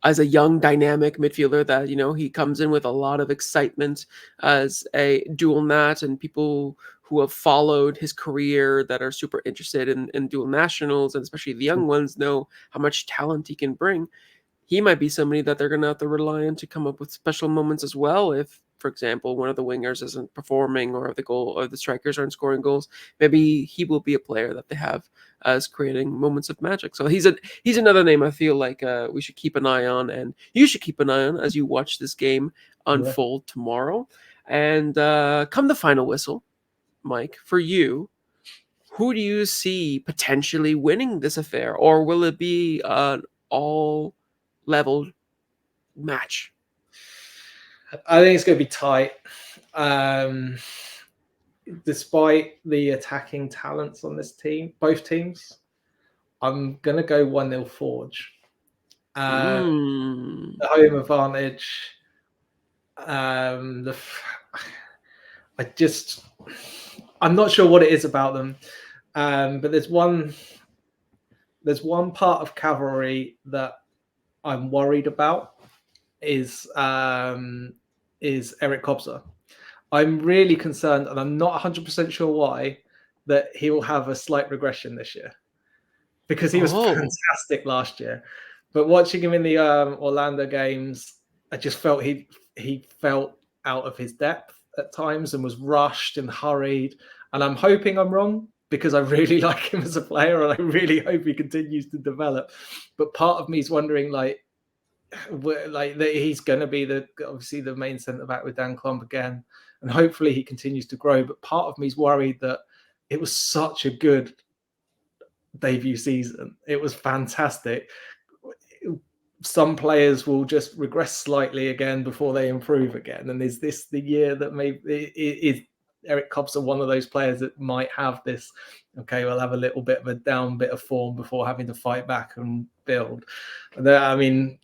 as a young, dynamic midfielder that, he comes in with a lot of excitement as a dual nat, and people who have followed his career that are super interested in dual nationals, and especially the young ones, know how much talent he can bring. He might be somebody that they're going to have to rely on to come up with special moments as well. If, for example, one of the wingers isn't performing or the strikers aren't scoring goals, maybe he will be a player that they have as creating moments of magic. So he's another name I feel like we should keep an eye on, and you should keep an eye on as you watch this game unfold tomorrow. And come the final whistle, Mike, for you, who do you see potentially winning this affair, or will it be an all-level match?
I think it's going to be tight. Despite the attacking talents on this team, both teams, I'm going to go 1-0 Forge. The home advantage. I'm not sure what it is about them, but there's one part of Cavalry that I'm worried about is Eric Kobza. I'm really concerned, and I'm not 100% sure why, that he will have a slight regression this year, because he was fantastic last year. But watching him in the Orlando games, I just felt he felt out of his depth at times and was rushed and hurried. And I'm hoping I'm wrong, because I really like him as a player and I really hope he continues to develop. But part of me is wondering, like, like he's going to be obviously the main centre back with Dan Klomp again, and hopefully he continues to grow. But part of me is worried that it was such a good debut season. It was fantastic. Some players will just regress slightly again before they improve again. And is this the year that maybe is Eric Cobson one of those players that might have this? Okay, we'll have a little bit of a down bit of form before having to fight back and build. I mean,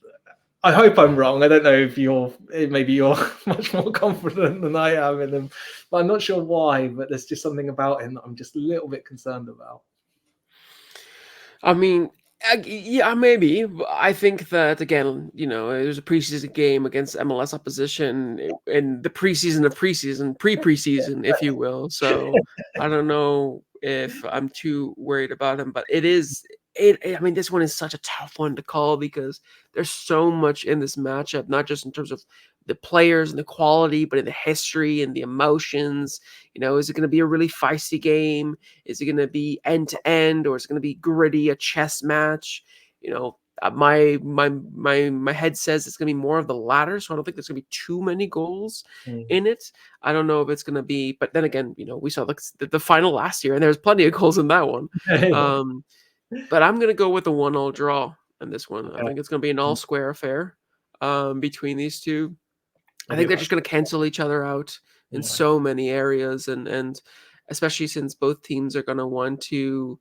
I hope I'm wrong. I don't know if maybe you're much more confident than I am in him, but I'm not sure why. But there's just something about him that I'm just a little bit concerned about.
I mean, yeah, maybe. I think that again, it was a preseason game against MLS opposition in the preseason of preseason, pre-preseason, if you will. So I don't know if I'm too worried about him, but it is. I mean, this one is such a tough one to call because there's so much in this matchup, not just in terms of the players and the quality, but in the history and the emotions. Is it going to be a really feisty game? Is it going to be end to end, or is it going to be gritty, a chess match? My head says it's going to be more of the latter, so I don't think there's going to be too many goals in it. I don't know if it's going to be, but then again, we saw the final last year, and there's plenty of goals in that one. But I'm going to go with a 1-1 draw in this one. I think it's going to be an all-square affair between these two. I think they're just going to cancel each other out in so many areas, and especially since both teams are going to want to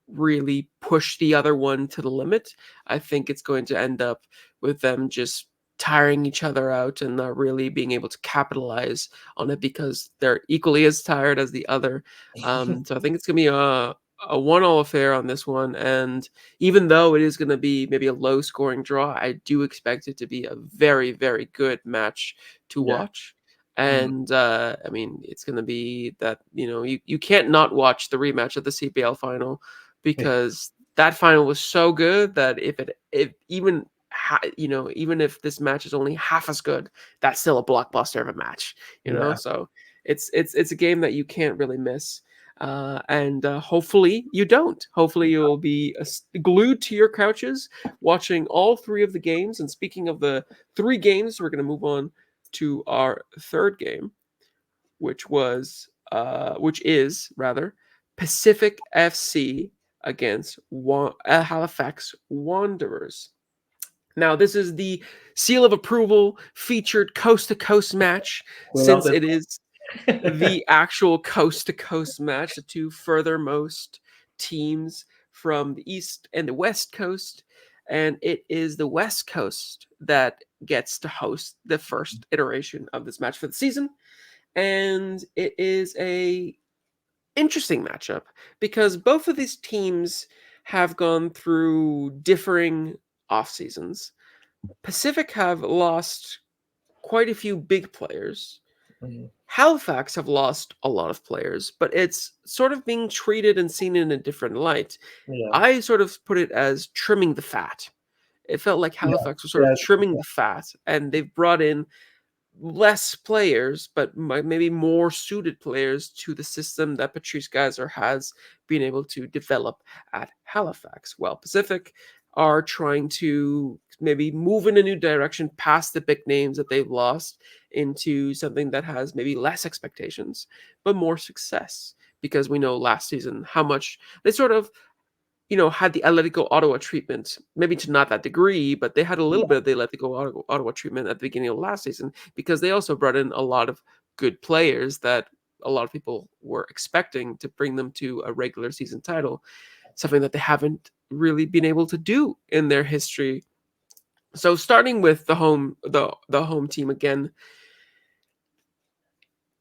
really push the other one to the limit. I think it's going to end up with them just tiring each other out and not really being able to capitalize on it because they're equally as tired as the other. So I think it's going to be a 1-1 affair on this one. And even though it is going to be maybe a low scoring draw, I do expect it to be a very, very good match to watch. And I mean, it's going to be that, you can't not watch the rematch of the CPL final because that final was so good that even if this match is only half as good, that's still a blockbuster of a match, so it's a game that you can't really miss. And hopefully you don't. Hopefully you'll be glued to your couches watching all three of the games. And speaking of the three games, we're going to move on to our third game, which is Pacific FC against Halifax Wanderers. Now, this is the seal of approval featured coast-to-coast match, since it is the actual coast-to-coast match, the two furthermost teams from the East and the West Coast. And it is the West Coast that gets to host the first iteration of this match for the season. And it is a interesting matchup because both of these teams have gone through differing off seasons. Pacific have lost quite a few big players. Halifax have lost a lot of players, but it's sort of being treated and seen in a different light. I sort of put it as trimming the fat. It felt like Halifax was sort of trimming the fat, and they've brought in less players, but maybe more suited players to the system that Patrice Geyser has been able to develop at Halifax. While Pacific are trying to maybe move in a new direction past the big names that they've lost into something that has maybe less expectations, but more success. Because we know last season how much they sort of had the Atletico Ottawa treatment, maybe to not that degree, but they had a little bit of the Atletico Ottawa treatment at the beginning of last season because they also brought in a lot of good players that a lot of people were expecting to bring them to a regular season title, something that they haven't really been able to do in their history. So starting with the home team again,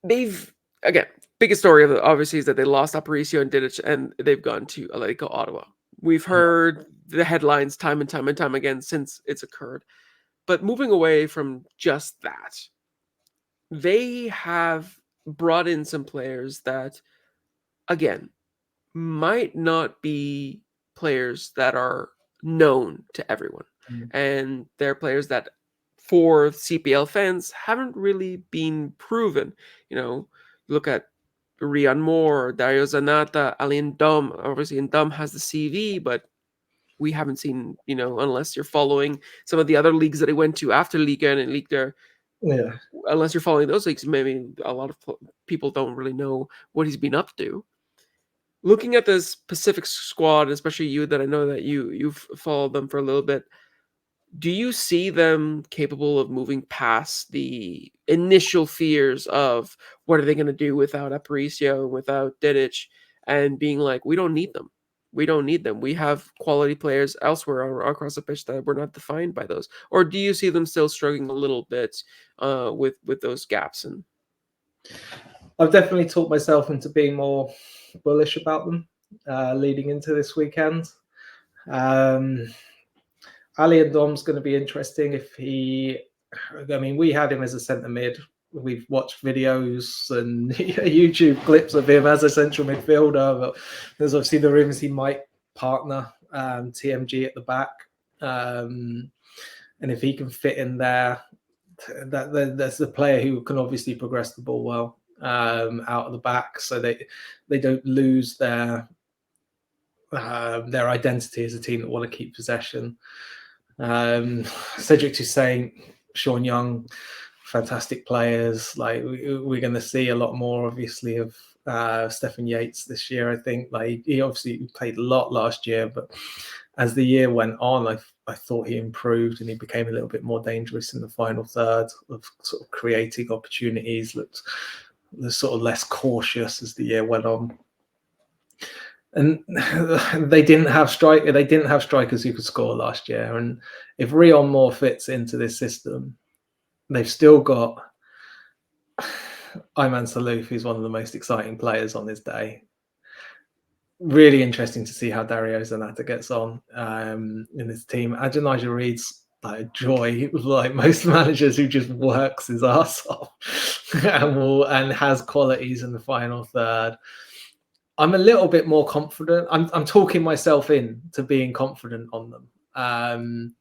biggest story of it obviously is that they lost Aparicio and Didic, and they've gone to Atletico Ottawa. We've heard the headlines time and time and time again since it's occurred. But moving away from just that, they have brought in some players that, again, might not be players that are known to everyone. And they're players that, for CPL fans, haven't really been proven. Look at Rian Moore, Dario Zanata, Alien Dom. Obviously, Dom has the CV, but we haven't seen, unless you're following some of the other leagues that he went to after Liga and Liga.
Yeah.
Unless you're following those leagues, maybe a lot of people don't really know what he's been up to. Looking at this Pacific squad, especially you, that I know that you've followed them for a little bit, do you see them capable of moving past the initial fears of what are they going to do without Aparicio, without Didic, and being like, we don't need them. We don't need them. We have quality players elsewhere across the pitch that we're not defined by those. Or do you see them still struggling a little bit with those gaps? And
I've definitely taught myself into being more bullish about them leading into this weekend. Ali and Dom's going to be interesting if he. I mean, we had him as a centre mid. We've watched videos and YouTube clips of him as a central midfielder. But there's obviously the rumours he might partner TMG at the back. And if he can fit in there, that's the player who can obviously progress the ball well out of the back, so they don't lose their identity as a team that want to keep possession. Cedric Toussaint, Sean Young, fantastic players. Like we're going to see a lot more, obviously, of Stephen Yates this year. I think like he obviously played a lot last year, but as the year went on, I thought he improved and he became a little bit more dangerous in the final third of sort of creating opportunities. Looked sort of less cautious as the year went on. And they didn't have strikers who could score last year. And if Rion Moore fits into this system, they've still got Ayman Salouf, who's one of the most exciting players on this day. Really interesting to see how Dario Zanata gets on in this team. Ajanija Reed's like a joy, like most managers, who just works his ass off and has qualities in the final third. I'm a little bit more confident. I'm talking myself into being confident on them.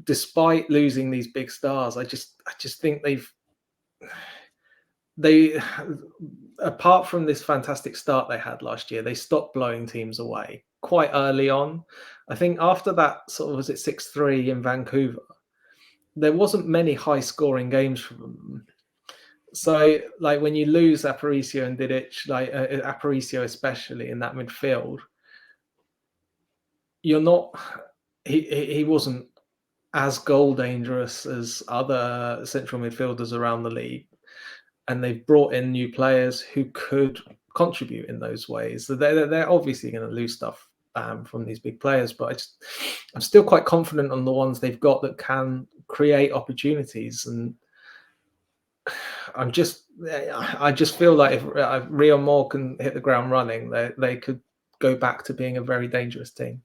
Despite losing these big stars, I just think they apart from this fantastic start they had last year, they stopped blowing teams away quite early on. I think after that sort of, was it 6-3 in Vancouver, there wasn't many high scoring games from them. So, like when you lose Aparicio and Didic, like Aparicio especially in that midfield, you're not. He wasn't as goal dangerous as other central midfielders around the league, and they've brought in new players who could contribute in those ways. So they're obviously going to lose stuff from these big players, but I'm still quite confident on the ones they've got that can create opportunities. And I just feel like if Rion Moore can hit the ground running, they could go back to being a very dangerous team.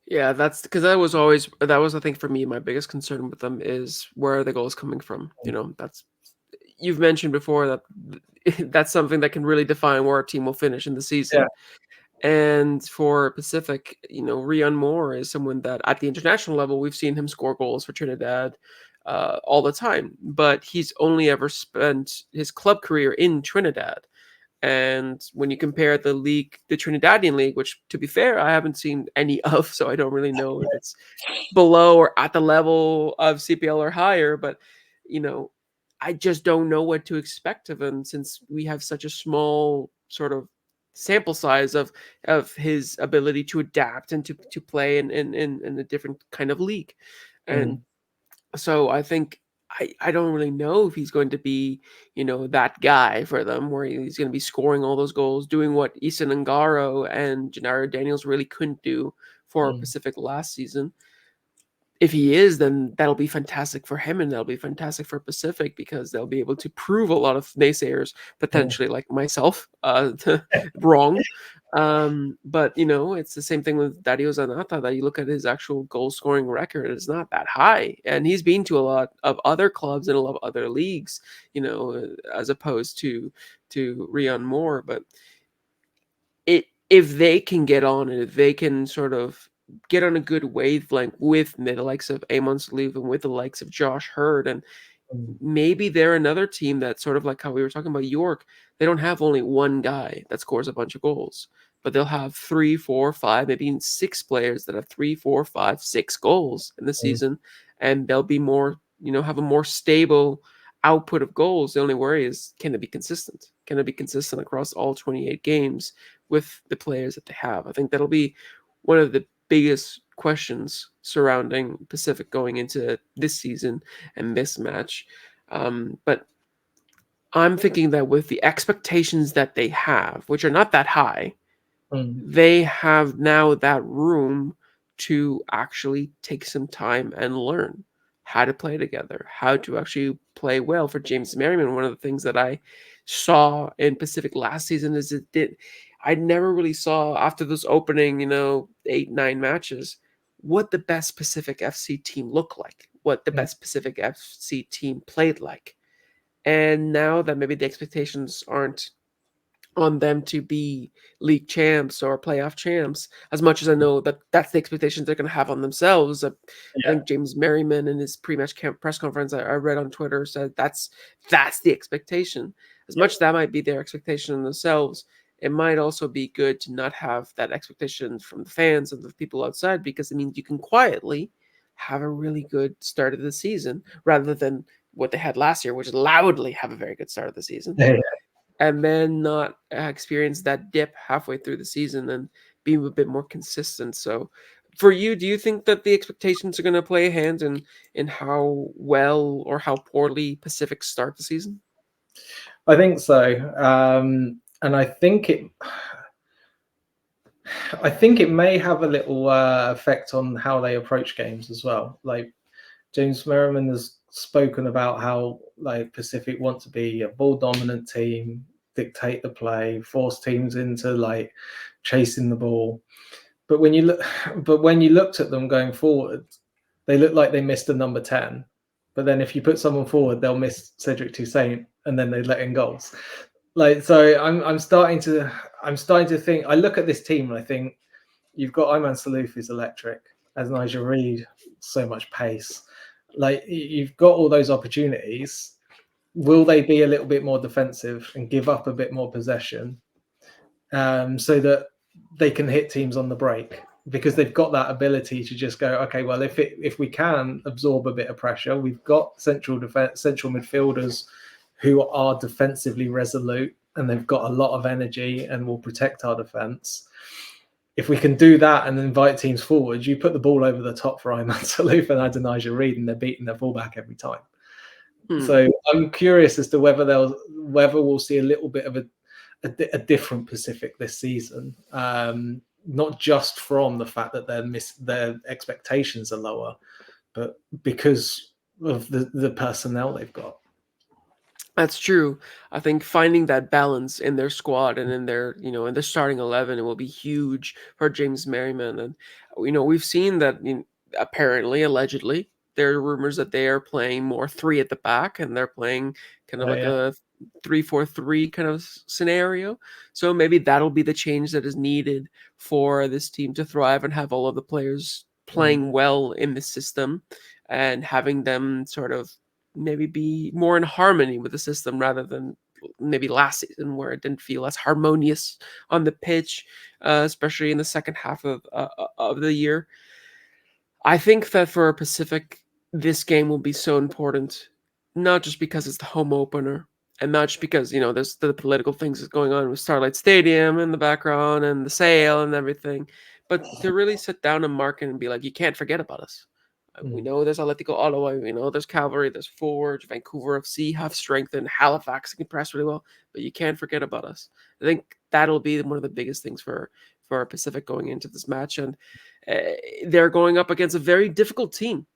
Yeah, that's because that was I think for me my biggest concern with them is where are the goals coming from. That's you've mentioned before that that's something that can really define where a team will finish in the season.
Yeah.
And for Pacific, Rion Moore is someone that at the international level we've seen him score goals for Trinidad all the time, but he's only ever spent his club career in Trinidad. And when you compare the league, the Trinidadian league, which to be fair, I haven't seen any of, so I don't really know if it's below or at the level of CPL or higher, but I just don't know what to expect of him since we have such a small sort of sample size of his ability to adapt and to play in a different kind of league. And so I think I don't really know if he's going to be, that guy for them where he's going to be scoring all those goals, doing what Isan Ngaro and Gennaro Daniels really couldn't do for Pacific last season. If he is, then that'll be fantastic for him and that'll be fantastic for Pacific because they'll be able to prove a lot of naysayers, potentially like myself, wrong. But it's the same thing with Dario Zanata, that you look at his actual goal scoring record, it's not that high. And he's been to a lot of other clubs and a lot of other leagues, as opposed to Rion Moore. But if they can get on it, if they can sort of get on a good wavelength with the likes of Amon Salouf and with the likes of Josh Hurd, and maybe they're another team that sort of like how we were talking about York, they don't have only one guy that scores a bunch of goals, but they'll have 3, 4, 5, maybe even 6 players that have 3, 4, 5, 6 goals in the
Mm.
season, and they'll be more, have a more stable output of goals. The only worry is, can it be consistent? Can it be consistent across all 28 games with the players that they have? I think that'll be one of the biggest questions surrounding Pacific going into this season and this match. But I'm thinking that with the expectations that they have, which are not that high,
Mm.
they have now that room to actually take some time and learn how to play together, how to actually play well. For James Merriman, one of the things that I saw in Pacific last season is I never really saw after those opening, 8, 9 matches, what the best Pacific FC team looked like, what the
Mm.
best Pacific FC team played like. And now that maybe the expectations aren't on them to be league champs or playoff champs, as much as I know that that's the expectations they're going to have on themselves. I
Yeah.
think James Merriman in his pre-match press conference I read on Twitter said that's the expectation. As much
Yep.
as that might be their expectation on themselves, it might also be good to not have that expectation from the fans and the people outside, because it means you can quietly have a really good start of the season rather than what they had last year, which is loudly have a very good start of the season
Yeah.
and then not experience that dip halfway through the season and be a bit more consistent. So, for you, do you think that the expectations are going to play a hand in how well or how poorly Pacific start the season?
I think so. And I think it may have a little effect on how they approach games as well. Like James Merriman has spoken about how like Pacific want to be a ball dominant team, dictate the play, force teams into like chasing the ball. But when you look, but when you looked at them going forward, they look like they missed a number 10. But then if you put someone forward, they'll miss Cedric Toussaint, and then they let in goals. Like so, I'm starting to think. I look at this team and I think you've got Iman Salouf who's electric, as Nigel Reid, so much pace. Like you've got all those opportunities. Will they be a little bit more defensive and give up a bit more possession, so that they can hit teams on the break? Because they've got that ability to just go, okay, well, if we can absorb a bit of pressure, we've got central midfielders who are defensively resolute and they've got a lot of energy and will protect our defense. If we can do that and invite teams forward, you put the ball over the top for Iman Salouf and Adonijah Reid, and they're beating their fullback every time.
Hmm.
So I'm curious as to whether we'll see a little bit of a different Pacific this season, not just from the fact that their expectations are lower, but because of the personnel they've got.
That's true. I think finding that balance in their squad and in their, in their starting 11, it will be huge for James Merriman. And, we've seen that apparently, allegedly, there are rumors that they are playing more three at the back and they're playing kind of like
Yeah.
a 3-4-3 kind of scenario. So maybe that'll be the change that is needed for this team to thrive and have all of the players
Mm.
playing well in the system and having them sort of maybe be more in harmony with the system rather than maybe last season where it didn't feel as harmonious on the pitch, especially in the second half of the year. I think that for Pacific, this game will be so important, not just because it's the home opener, and not just because there's the political things that's going on with Starlight Stadium in the background and the sale and everything, but to really sit down and mark it and be like, you can't forget about us. We
Mm.
know there's Atletico, Ottawa. We know there's Cavalry, there's Forge, Vancouver FC have strengthened, Halifax can press really well, but you can't forget about us. I think that'll be one of the biggest things for Pacific going into this match, and uh, they're going up against a very difficult team,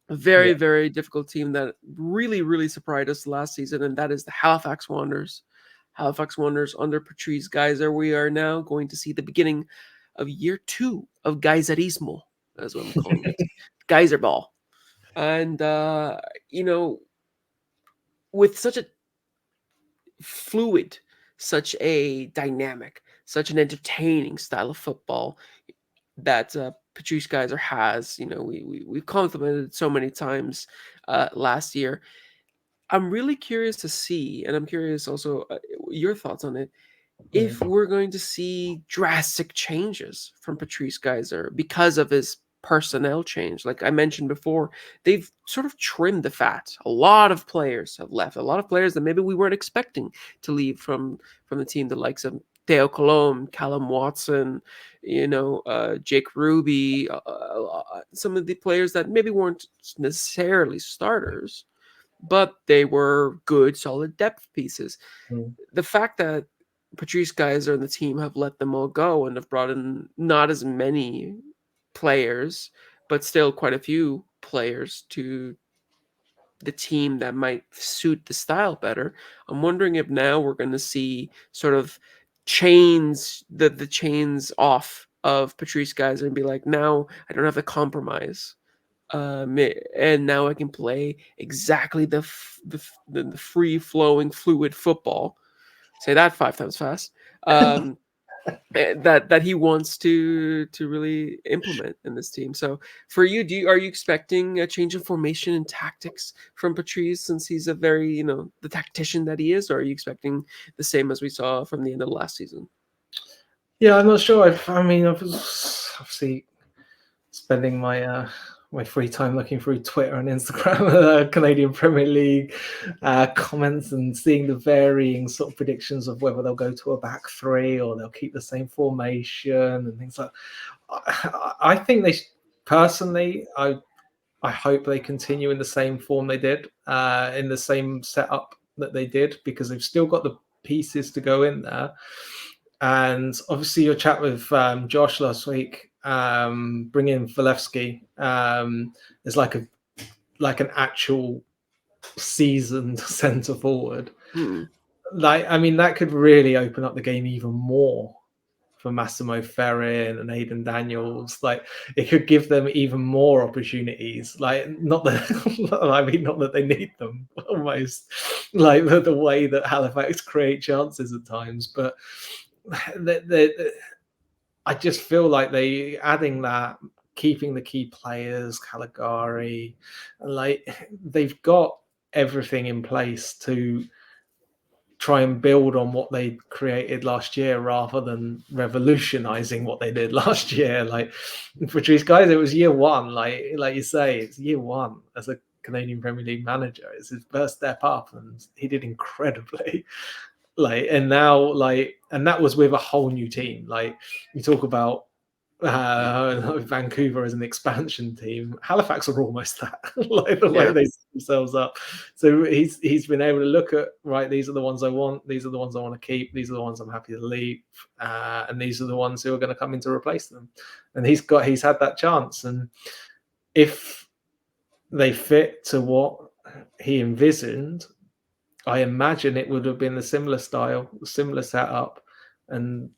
a very
Yeah.
very difficult team that really really surprised us last season, and that is the Halifax Wanderers. Halifax Wanderers under Patrice Geyser. We are now going to see the beginning of year 2 of Geyserismo, as what I'm calling it. Geyser ball. And you know, with such a fluid, such a dynamic, such an entertaining style of football that Patrice Geyser has, we've complimented it so many times last year. I'm really curious to see, and I'm curious also your thoughts on it. if we're going to see drastic changes from Patrice Geyser because of his personnel change. Like I mentioned before, they've sort of trimmed the fat. A lot of players have left. A lot of players that maybe we weren't expecting to leave from the team. The likes of Theo Colom, Callum Watson, Jake Ruby, some of the players that maybe weren't necessarily starters, but they were good, solid depth pieces. The fact that Patrice Geyser and the team have let them all go and have brought in not as many players, but still quite a few players to the team that might suit the style better. I'm wondering if now we're going to see sort of the chains off of Patrice Geyser and be like, now I don't have to compromise. And now I can play exactly the free flowing fluid football. Say that 5 times fast. That he wants to really implement in this team. So for you, are you expecting a change in formation and tactics from Patrice, since he's a very the tactician that he is, or are you expecting the same as we saw from the end of last season?
Yeah, I'm not sure. I was obviously spending my free time looking through Twitter and Instagram, Canadian Premier League comments, and seeing the varying sort of predictions of whether they'll go to a back three or they'll keep the same formation and things like. I think personally, I hope they continue in the same form they did, in the same setup that they did, because they've still got the pieces to go in there. And obviously, your chat with Josh last week, bringing Valevsky is like an actual seasoned centre forward. That could really open up the game even more for Massimo Ferrin and Aidan Daniels. Like, it could give them even more opportunities. Like, not that they need them, almost like the way that Halifax create chances at times, but I just feel like they adding that, keeping the key players, Cavalry, like they've got everything in place to try and build on what they created last year rather than revolutionizing what they did last year. Like Patrice Geyser, it was year one. Like you say, it's year one as a Canadian Premier League manager. It's his first step up, and he did incredibly. And that was with a whole new team. Like, you talk about Vancouver as an expansion team. Halifax are almost that, like the way they set themselves up. So he's been able to look at, right, these are the ones I want, these are the ones I want to keep, these are the ones I'm happy to leave, and these are the ones who are going to come in to replace them. And he's had that chance. And if they fit to what he envisioned, I imagine it would have been a similar style, similar setup, and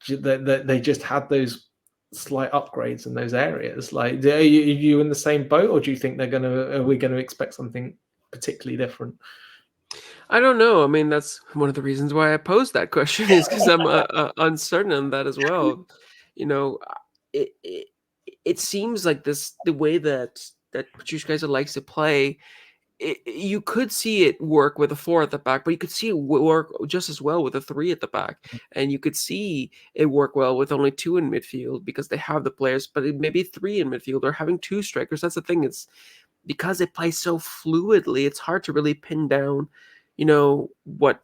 they just had those slight upgrades in those areas. Like, are you in the same boat, or do you think are we going to expect something particularly different?
I don't know. I mean, that's one of the reasons why I posed that question, is because I'm uncertain on that as well. It seems like the way that Patrice Geyser likes to play. You could see it work with a 4 at the back, but you could see it work just as well with a 3 at the back. And you could see it work well with only 2 in midfield, because they have the players, but maybe 3 in midfield, or having 2 strikers. That's the thing. It's because it plays so fluidly, it's hard to really pin down, what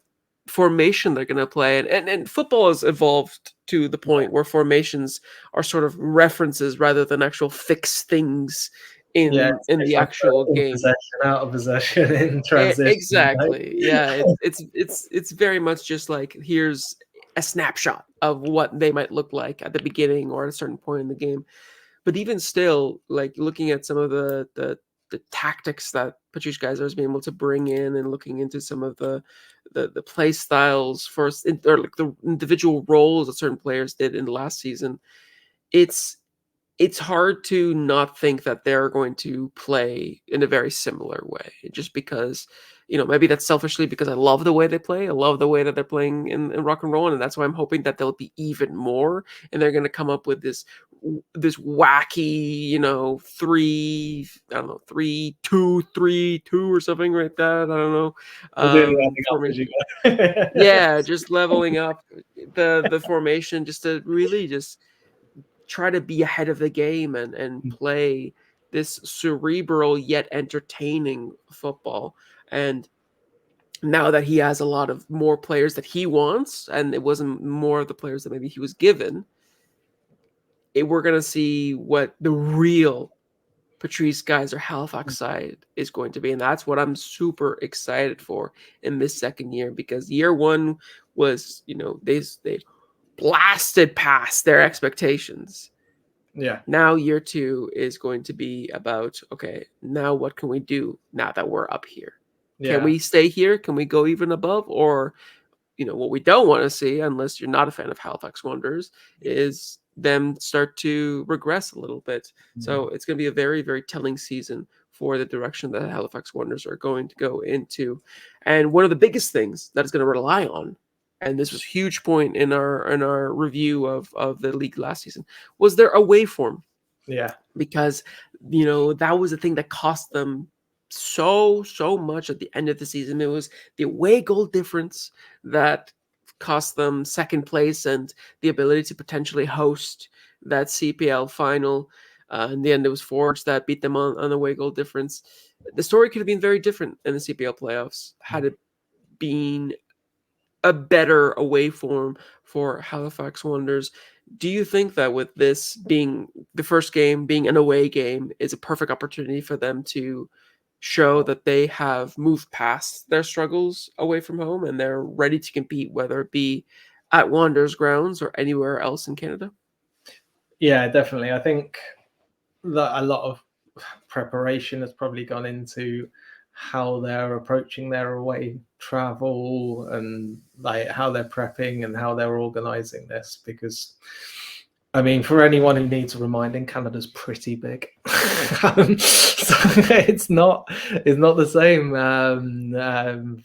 formation they're going to play. And football has evolved to the point where formations are sort of references rather than actual fixed things in the actual game.
Possession, out of possession, in transition.
Exactly. Yeah, it's very much just like, here's a snapshot of what they might look like at the beginning or at a certain point in the game. But even still, like, looking at some of the tactics that Patrice Geyser has been able to bring in, and looking into some of the play styles or like the individual roles that certain players did in the last season, it's hard to not think that they're going to play in a very similar way, just because, maybe that's selfishly because I love the way they play. I love the way that they're playing in rock and roll. And that's why I'm hoping that there'll be even more, and they're going to come up with this wacky, 3-2-3-2 or something like that. I don't know.
Formation.
Yeah, just leveling up. the formation just to really just try to be ahead of the game and play this cerebral yet entertaining football. And now that he has a lot of more players that he wants, and it wasn't more of the players that maybe he was given, we're going to see what the real Patrice guys or Halifax side is going to be. And that's what I'm super excited for in this second year, because year one was, they blasted past their expectations.
Yeah.
Now year two is going to be about, okay, now what can we do now that we're up here?
Yeah.
Can we stay here? Can we go even above? Or, what we don't want to see, unless you're not a fan of Halifax Wanderers, is them start to regress a little bit. So it's going to be a very, very telling season for the direction that Halifax Wanderers are going to go into. And one of the biggest things that is going to rely on, and this was a huge point in our review of the league last season, was their away form.
Yeah.
Because, that was the thing that cost them so much at the end of the season. It was the away goal difference that cost them second place and the ability to potentially host that CPL final. In the end, it was Forge that beat them on away goal difference. The story could have been very different in the CPL playoffs had it been a better away form for Halifax Wanderers. Do you think that with this being the first game, being an away game, is a perfect opportunity for them to show that they have moved past their struggles away from home and they're ready to compete, whether it be at Wanderers grounds or anywhere else in Canada?
Yeah, definitely. I think that a lot of preparation has probably gone into how they're approaching their away travel and like how they're prepping and how they're organizing this, because I mean, for anyone who needs reminding, Canada's pretty big. So it's not the same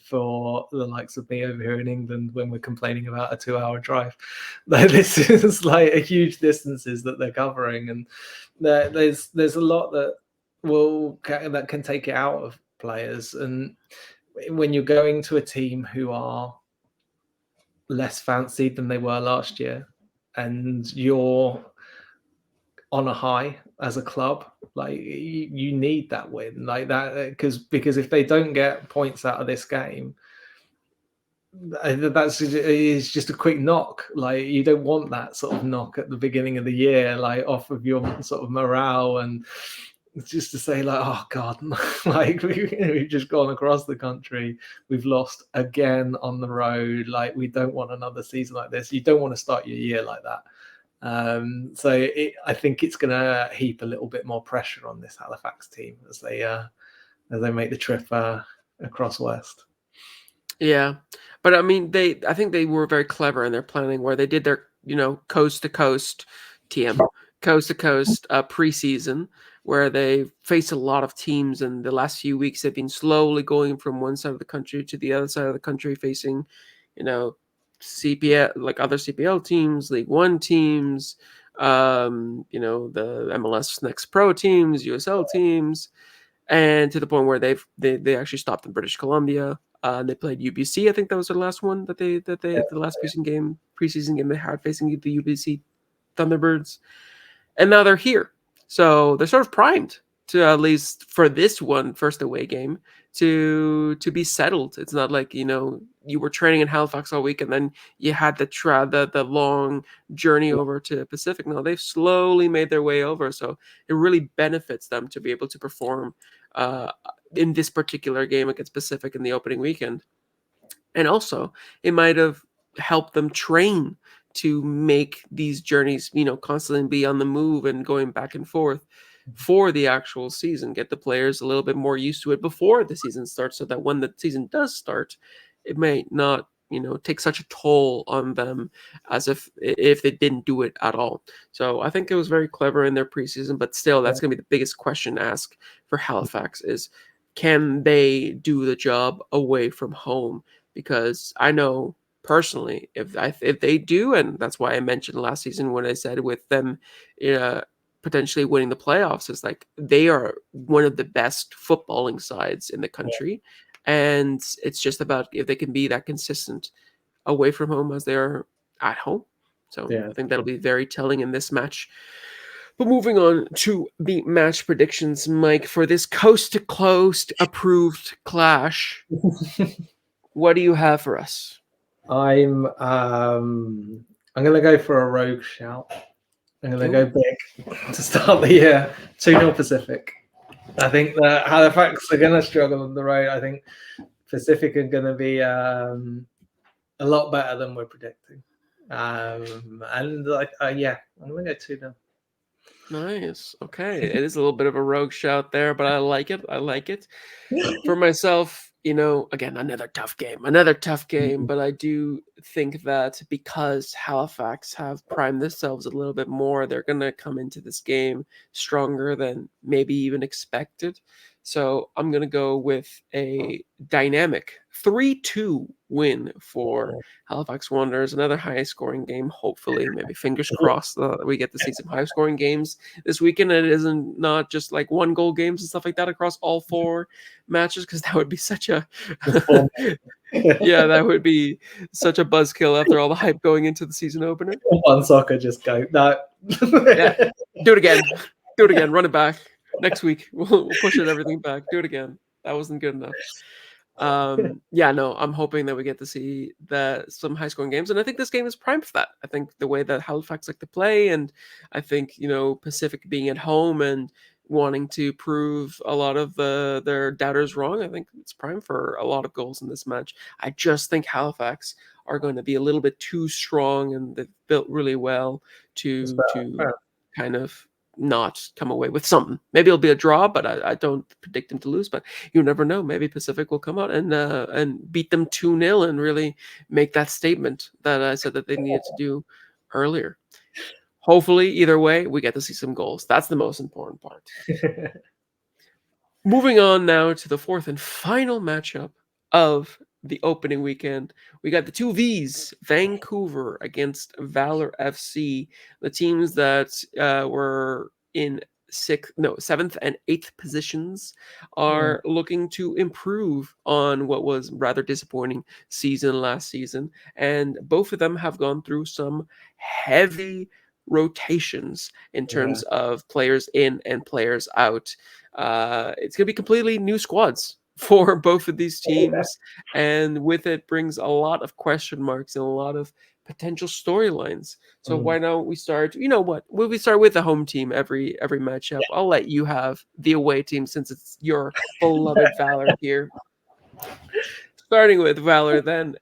for the likes of me over here in England when we're complaining about a 2-hour drive. This is like a huge distances that they're covering, and there's a lot that can take it out of players. And when you're going to a team who are less fancied than they were last year, and you're on a high as a club, like you need that win, like that, because if they don't get points out of this game, that's is just a quick knock. Like you don't want that sort of knock at the beginning of the year, like off of your sort of morale, and just to say like, oh god, like we've just gone across the country, we've lost again on the road. Like we don't want another season like this. You don't want to start your year like that. So I think it's going to heap a little bit more pressure on this Halifax team as they make the trip across west.
Yeah, but I mean, I think they were very clever in their planning, where they did their coast to coast preseason, where they faced a lot of teams, and the last few weeks they've been slowly going from one side of the country to the other side of the country, facing CPL, like other CPL teams, League One teams, the MLS Next Pro teams, USL teams, and to the point where they actually stopped in British Columbia. They played UBC. I think that was their last one the last preseason game they had, facing the UBC Thunderbirds, and now they're here. So they're sort of primed to, at least for this one first away game, to be settled. It's not like you were training in Halifax all week and then you had the long journey over to Pacific. No, they've slowly made their way over, so it really benefits them to be able to perform in this particular game against Pacific in the opening weekend. And also, it might have helped them train to make these journeys, constantly be on the move and going back and forth for the actual season. Get the players a little bit more used to it before the season starts, so that when the season does start, it might not, take such a toll on them as if they didn't do it at all. So I think it was very clever in their preseason, but still, that's going to be the biggest question to ask for Halifax is, can they do the job away from home? Because I know personally, if they do, and that's why I mentioned last season when I said with them potentially winning the playoffs, is like they are one of the best footballing sides in the country, and it's just about if they can be that consistent away from home as they are at home. So
Yeah.
I think that'll be very telling in this match. But moving on to the match predictions, Mike, for this coast to coast approved clash, what do you have for us?
I'm gonna go for a rogue shout. I'm gonna go
Ooh.
big to start the year. 2-0 Pacific. I think that Halifax are gonna struggle on the road. I think Pacific are gonna be a lot better than we're predicting. And yeah, I'm gonna go 2-0.
Nice. Okay. It is a little bit of a rogue shout there, but I like it. I like it. For myself, again, another tough game, but I do think that because Halifax have primed themselves a little bit more, they're going to come into this game stronger than maybe even expected. So I'm going to go with a dynamic 3-2 win for Halifax Wanderers. Another high scoring game, hopefully. Maybe fingers crossed that we get to see some high scoring games this weekend. And it isn't not just like 1-goal games and stuff like that across all 4 matches, because that would be such a yeah, that would be such a buzzkill after all the hype going into the season opener.
One soccer, just go. No.
Yeah, do it again. Do it again. Run it back next week. We'll push it everything back. Do it again. That wasn't good enough. Yeah, no, I'm hoping that we get to see some high scoring games, and I think this game is primed for that. I think the way that Halifax like to play, and I think Pacific being at home and wanting to prove a lot of their doubters wrong, I think it's prime for a lot of goals in this match. I just think Halifax are going to be a little bit too strong, and they've built really well to kind of not come away with something. Maybe it'll be a draw, but I don't predict them to lose. But you never know. Maybe Pacific will come out and beat them 2-0 and really make that statement that I said that they needed to do earlier. Hopefully, either way, we get to see some goals. That's the most important part. Moving on now to the fourth and final matchup of the opening weekend. We got the 2 Vs, Vancouver against Valour FC, the teams that were in 7th and 8th positions are looking to improve on what was rather disappointing season last season. And both of them have gone through some heavy rotations in terms of players in and players out. It's going to be completely new squads for both of these teams, and with it brings a lot of question marks and a lot of potential storylines. So why don't we start? You know what? We start with the home team every matchup. I'll let you have the away team since it's your beloved Valour here. Starting with Valour, then.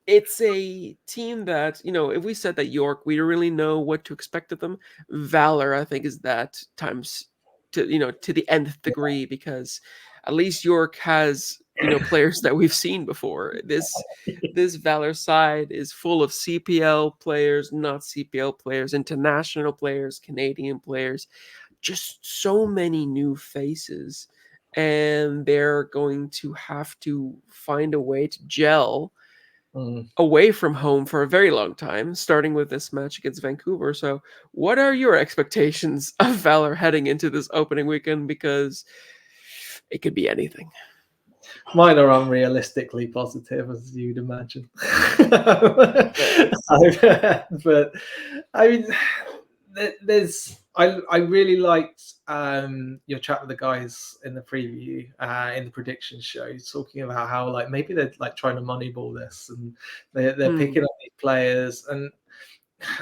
It's a team that, if we said that York, we don't really know what to expect of them. Valour, I think, is that times to the nth degree, because at least York has players that we've seen before. This Valour side is full of CPL players, not CPL players, international players, Canadian players, just so many new faces, and they're going to have to find a way to gel away from home for a very long time, starting with this match against Vancouver. So what are your expectations of Valour heading into this opening weekend? Because it could be anything.
Mine are unrealistically positive, as you'd imagine. But I mean, I really liked your chat with the guys in the preview, in the prediction show, talking about how like maybe they're like trying to moneyball this, and they're picking up these players, and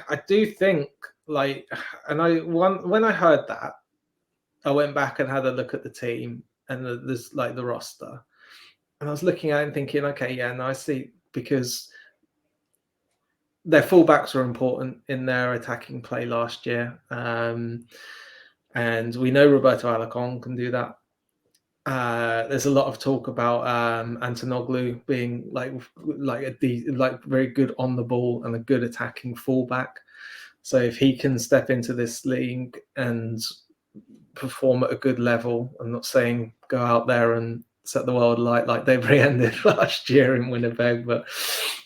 I do think like, and when I heard that, I went back and had a look at the team and there's like the roster, and I was looking at it and thinking, okay, yeah, no, I see, because their fullbacks were important in their attacking play last year. And we know Roberto Alacon can do that. There's a lot of talk about Antonoglu being like very good on the ball and a good attacking fullback. So if he can step into this league and perform at a good level, I'm not saying go out there and set the world alight like they ended last year in Winnipeg, but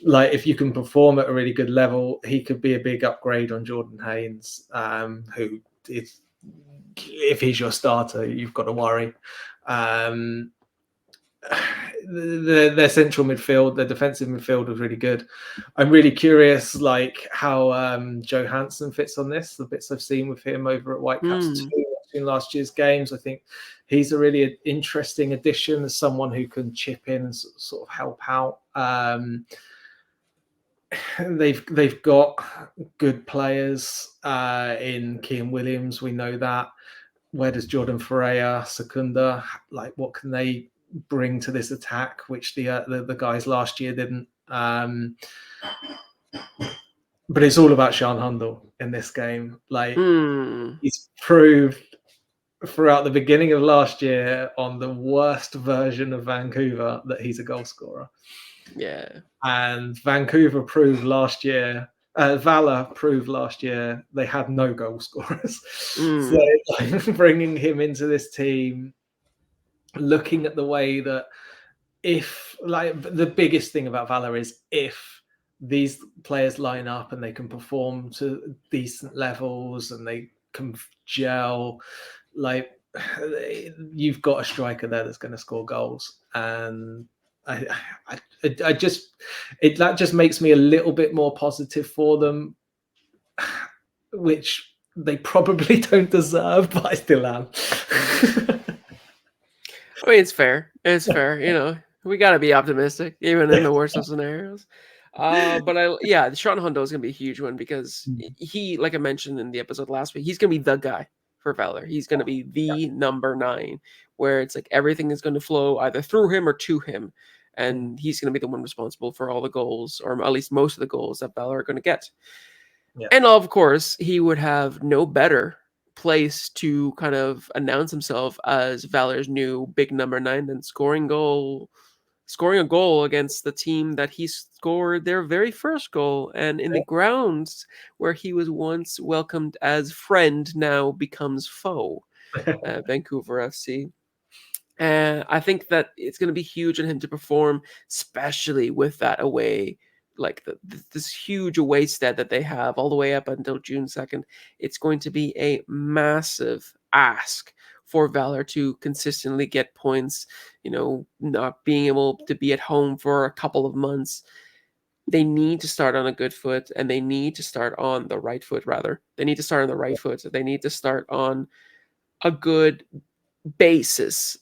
like if you can perform at a really good level, he could be a big upgrade on Jordan Haynes, who is, if he's your starter, you've got to worry. their central midfield, their defensive midfield was really good. I'm really curious, like how Johansson fits on this. The bits I've seen with him over at Whitecaps
Hmm.
in last year's games, I think he's a really interesting addition as someone who can chip in and sort of help out. They've got good players in Kean Williams. We know that. Where does Jordan Ferreira, Secunda, like what can they bring to this attack, which the guys last year didn't? But it's all about Sean Hundle in this game. Like he's proved throughout the beginning of last year on the worst version of Vancouver that he's a goal scorer.
Yeah.
And Vancouver proved last year. Valour proved last year they had no goal scorers. So like, bringing him into this team, looking at the way that if like the biggest thing about Valour is if these players line up and they can perform to decent levels and they can gel, like you've got a striker there that's going to score goals. And I just that just makes me a little bit more positive for them, which they probably don't deserve, but I still am.
I mean, it's fair. It's fair. You know, we got to be optimistic, even in the worst of scenarios. Yeah, Sean Hondo is gonna be a huge one because he, like I mentioned in the episode last week, he's gonna be the guy for Valour. He's gonna be the number 9, where it's like everything is going to flow either through him or to him, and he's gonna be the one responsible for all the goals, or at least most of the goals that Valour are going to get.
Yeah.
And of course, he would have no better place to kind of announce himself as Valour's new big number 9 than scoring a goal against the team that he scored their very first goal, and in the grounds where he was once welcomed as friend now becomes foe, Vancouver FC. And I think that it's going to be huge on him to perform, especially with that away, like this huge away stat that they have all the way up until June 2nd. It's going to be a massive ask for Valour to consistently get points, you know, not being able to be at home for a couple of months. They need to start on a good foot, and they need to start on the right foot, rather. They need to start on the right foot. They need to start on a good basis,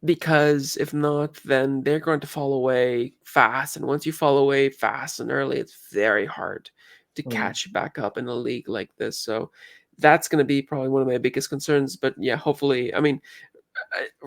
because if not, then they're going to fall away fast. And once you fall away fast and early, it's very hard to catch back up in a league like this. So that's going to be probably one of my biggest concerns. But yeah, hopefully, I mean,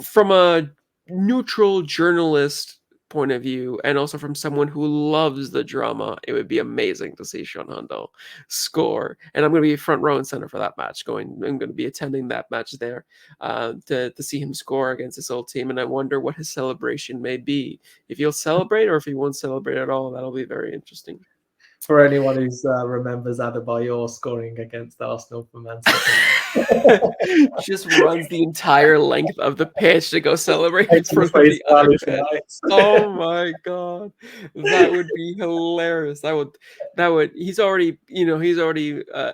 from a neutral journalist point of view, and also from someone who loves the drama, it would be amazing to see Sean Hondo score. And I'm going to be front row and center for that match. I'm going to be attending that match there to see him score against his old team. And I wonder what his celebration may be. If he'll celebrate or if he won't celebrate at all, that'll be very interesting.
For anyone who remembers Adebayor scoring against Arsenal for Man City.
Just runs the entire length of the pitch to go celebrate in front of the other fans. Oh my god, that would be hilarious. That would. He's already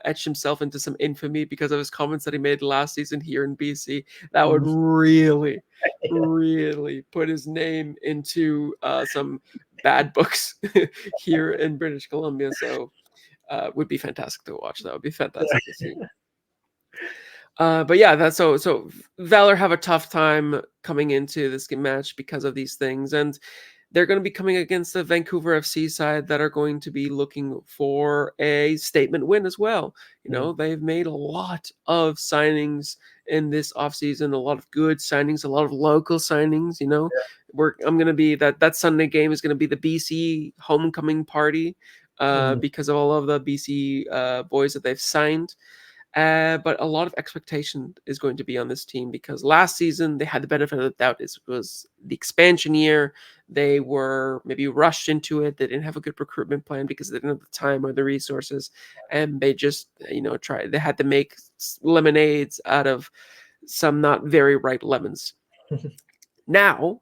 etched himself into some infamy because of his comments that he made last season here in BC. That would really, really put his name into some bad books here in British Columbia. So would be fantastic to watch. That would be fantastic to see. But yeah, that's so Valour have a tough time coming into this match because of these things, and they're going to be coming against the Vancouver FC side that are going to be looking for a statement win as well. You know, they've made a lot of signings in this offseason, a lot of good signings, a lot of local signings. You know, I'm going to be that Sunday game is going to be the BC homecoming party because of all of the BC boys that they've signed. But a lot of expectation is going to be on this team because last season they had the benefit of the doubt. It was the expansion year. They were maybe rushed into it. They didn't have a good recruitment plan because they didn't have the time or the resources. And they just, they had to make lemonades out of some not very ripe lemons. Now,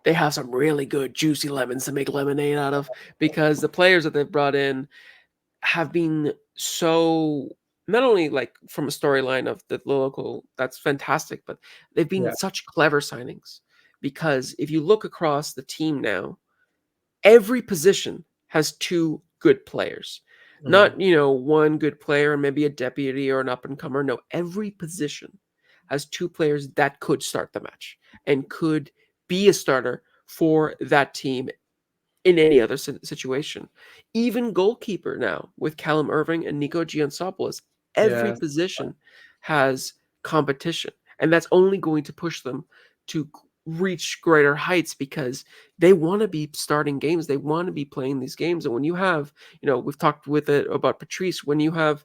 they have some really good juicy lemons to make lemonade out of because the players that they've brought in have been so, not only like from a storyline of the local, that's fantastic, but they've been such clever signings. because if you look across the team now, every position has two good players.
Mm.
Not, one good player and maybe a deputy or an up and comer. No, every position has two players that could start the match and could be a starter for that team in any other situation. Even goalkeeper now with Callum Irving and Nico Giansopoulos, every
Yeah.
position has competition, and that's only going to push them to reach greater heights because they want to be starting games. They want to be playing these games. And when you have, we've talked with it about Patrice, when you have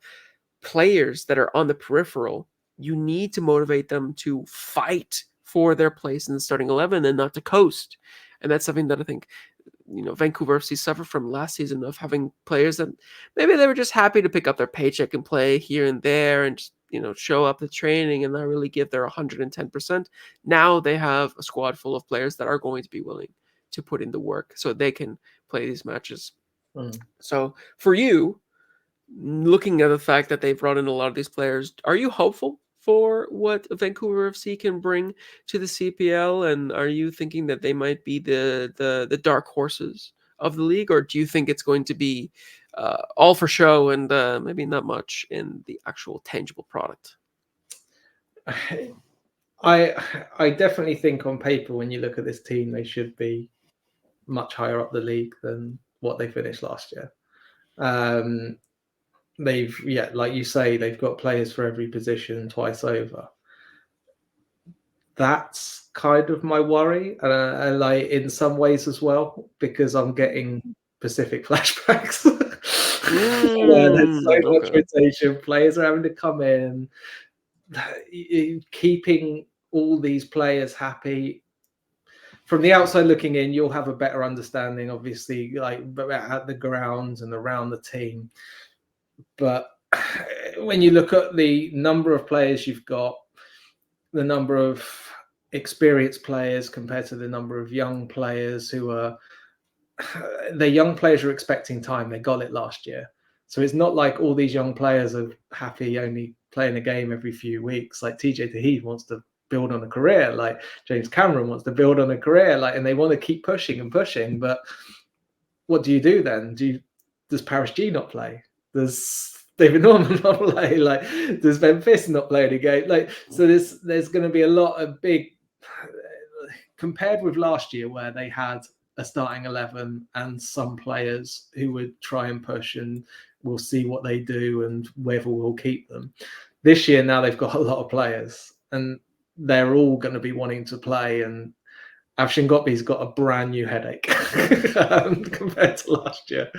players that are on the peripheral, you need to motivate them to fight for their place in the starting 11 and not to coast. And that's something that I think Vancouver FC suffered from last season, of having players that maybe they were just happy to pick up their paycheck and play here and there and just, show up at training and not really give their 110%. Now they have a squad full of players that are going to be willing to put in the work so they can play these matches.
Mm.
So for you, looking at the fact that they've brought in a lot of these players, are you hopeful for what Vancouver FC can bring to the CPL? And are you thinking that they might be the dark horses of the league, or do you think it's going to be all for show and maybe not much in the actual tangible product?
I definitely think on paper, when you look at this team, they should be much higher up the league than what they finished last year. They've, like you say, they've got players for every position twice over. That's kind of my worry, and like in some ways as well, because I'm getting Pacific flashbacks. Where there's so much
Okay.
rotation, players are having to come in, keeping all these players happy. From the outside looking in, you'll have a better understanding, obviously, like at the grounds and around the team. But when you look at the number of players you've got, the number of experienced players compared to the number of young players who are, the young players are expecting time. They got it last year. So it's not like all these young players are happy only playing a game every few weeks. Like TJ Tahid wants to build on a career, like James Cameron wants to build on a career, like, and they want to keep pushing and pushing. But what do you do then? Does Paris G not play? Does David Norman not play? Like, does Ben Fisk not play any game? Like, so there's going to be a lot of big, compared with last year where they had a starting 11 and some players who would try and push, and we'll see what they do and whether we'll keep them. This year now they've got a lot of players and they're all going to be wanting to play, and Afshin Gotbi's got a brand new headache compared to last year.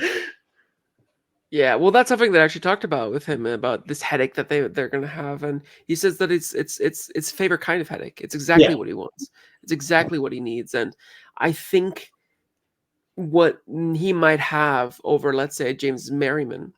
Yeah, well, that's something that I actually talked about with him, about this headache that they're going to have, and he says that it's favorite kind of headache. It's exactly
Yeah.
what he wants. It's exactly what he needs, and I think what he might have over, let's say, James Merriman,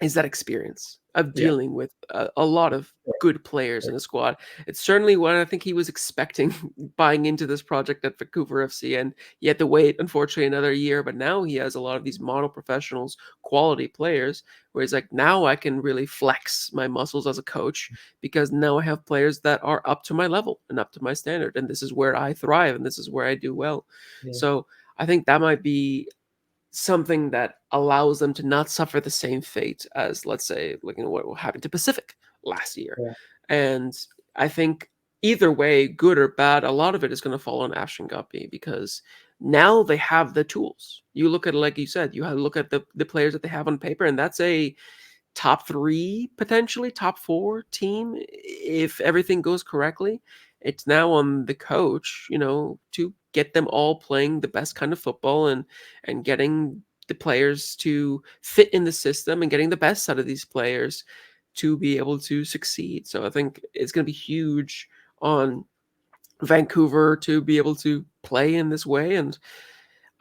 is that experience of
Yeah.
dealing with a lot of good players in a squad. It's certainly what I think he was expecting buying into this project at Vancouver FC, and he had to wait, unfortunately, another year. But now he has a lot of these model professionals, quality players, where he's like, now I can really flex my muscles as a coach because now I have players that are up to my level and up to my standard, and this is where I thrive and this is where I do well.
Yeah.
So I think that might be something that allows them to not suffer the same fate as, let's say, like, what happened to Pacific last year.
Yeah.
And I think either way, good or bad, a lot of it is going to fall on Ash and Guppy, because now they have the tools. You look at it, like you said, you have to look at the players that they have on paper, and that's a top 3, potentially top 4 team if everything goes correctly. It's now on the coach, to get them all playing the best kind of football and getting the players to fit in the system and getting the best out of these players to be able to succeed. So I think it's going to be huge on Vancouver to be able to play in this way. And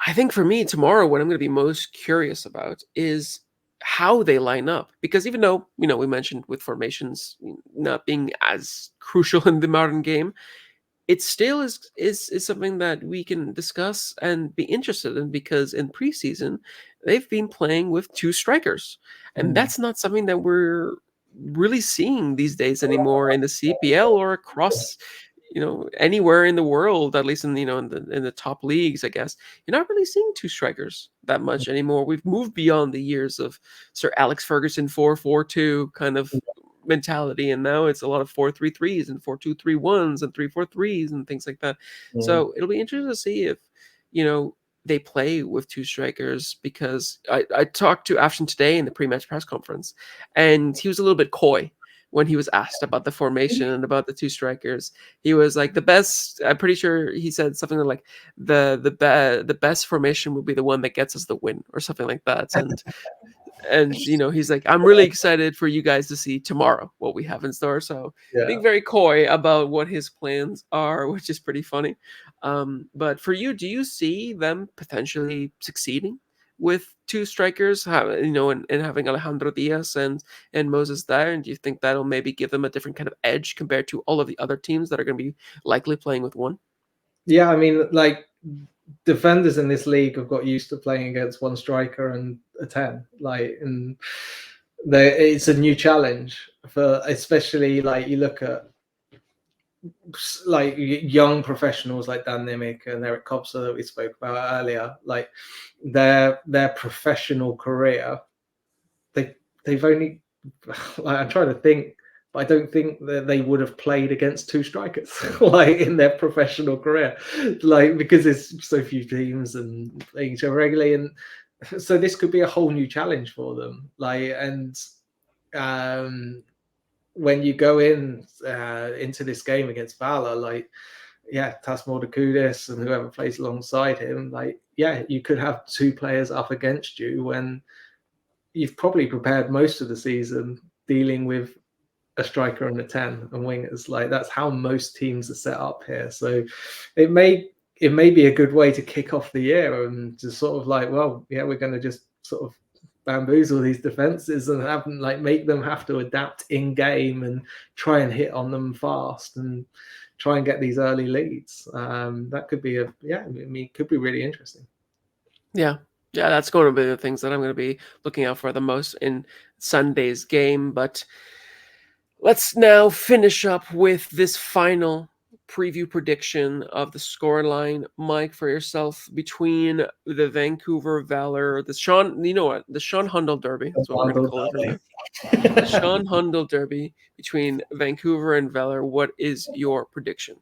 I think for me tomorrow, what I'm going to be most curious about is how they line up, because even though, we mentioned with formations not being as crucial in the modern game, it still is something that we can discuss and be interested in, because in preseason they've been playing with 2 strikers, and that's not something that we're really seeing these days anymore in the CPL or across anywhere in the world, at least in the top leagues, I guess, you're not really seeing two strikers that much anymore. We've moved beyond the years of Sir Alex Ferguson 4-4-2 kind of mentality, and now it's a lot of 4-3-3s and 4-2-3-1s and 3-4-3s and things like that. So it'll be interesting to see if they play with two strikers, because I talked to Afshin today in the pre-match press conference, and he was a little bit coy when he was asked about the formation and about the two strikers. He was like, the best, I'm pretty sure he said something like the best formation will be the one that gets us the win, or something like that. And he's like, I'm really excited for you guys to see tomorrow what we have in store. So being very coy about what his plans are, which is pretty funny. But for you, do you see them potentially succeeding with two strikers, and having Alejandro Diaz and Moses there? And do you think that'll maybe give them a different kind of edge compared to all of the other teams that are going to be likely playing with one?
Yeah, I mean, like, defenders in this league have got used to playing against one striker and a 10. Like, and it's a new challenge for, especially, like, you look at like young professionals like Dan Nimick and Eric Kobser that we spoke about earlier. Like, their professional career, they've only, like, I'm trying to think, but I don't think that they would have played against two strikers like in their professional career, like, because there's so few teams and playing each other regularly, and so this could be a whole new challenge for them. Like, and when you go into this game against Valour, like, yeah, Tasmor Kudus and whoever plays alongside him, like, yeah, you could have two players up against you when you've probably prepared most of the season dealing with a striker and a 10 and wingers. Like, that's how most teams are set up here. So it may be a good way to kick off the year and just sort of like, well, yeah, we're going to just sort of bamboozle these defenses and have them, like, make them have to adapt in game and try and hit on them fast and try and get these early leads. That could be could be really interesting.
Yeah, that's going to be the things that I'm going to be looking out for the most in Sunday's game. But let's now finish up with this final preview prediction of the scoreline. Mike, for yourself, between the Vancouver Valour, the Sean Hundal Derby, that's what we're going to call it from there. The Sean Hundal Derby between Vancouver and Valour. What is your prediction?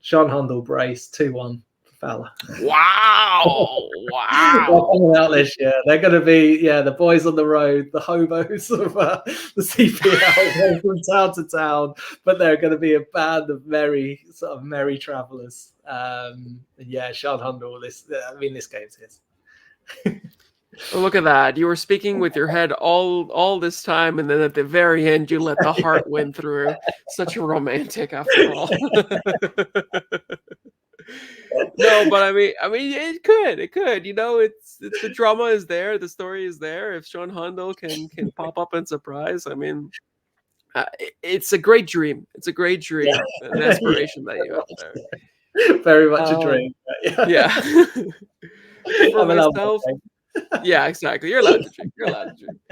Sean Hundal brace 2-1 for Valour.
Wow!
They're coming out this year. They're going to be, the boys on the road, the hobos of the CPL, from town to town. But they're going to be a band of merry travellers. Sean Hundal. This game's his.
Oh, look at that! You were speaking with your head all this time, and then at the very end, you let the heart win through. Such a romantic, after all. No, but I mean, it could. It's the drama is there, the story is there. If Sean Hundal can pop up and surprise, I mean, it's a great dream. It's a great dream, an aspiration that you have there.
Very much a dream.
Yeah. For myself, yeah, exactly. You're allowed to dream.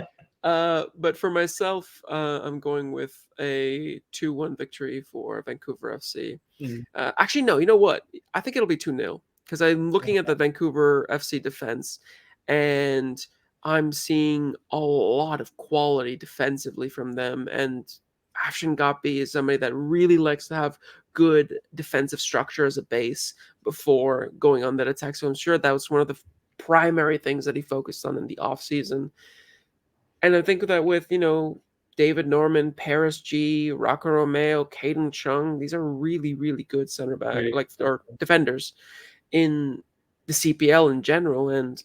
But for myself, I'm going with a 2-1 victory for Vancouver FC. Actually, no, you know what? I think it'll be 2-0, because I'm looking at the Vancouver FC defense, and I'm seeing a lot of quality defensively from them. And Afshin Gappi is somebody that really likes to have good defensive structure as a base before going on that attack. So I'm sure that was one of the primary things that he focused on in the offseason. And I think that with, David Norman, Paris G, Rocco Romeo, Caden Chung, these are really, really good center back, or defenders in the CPL in general. And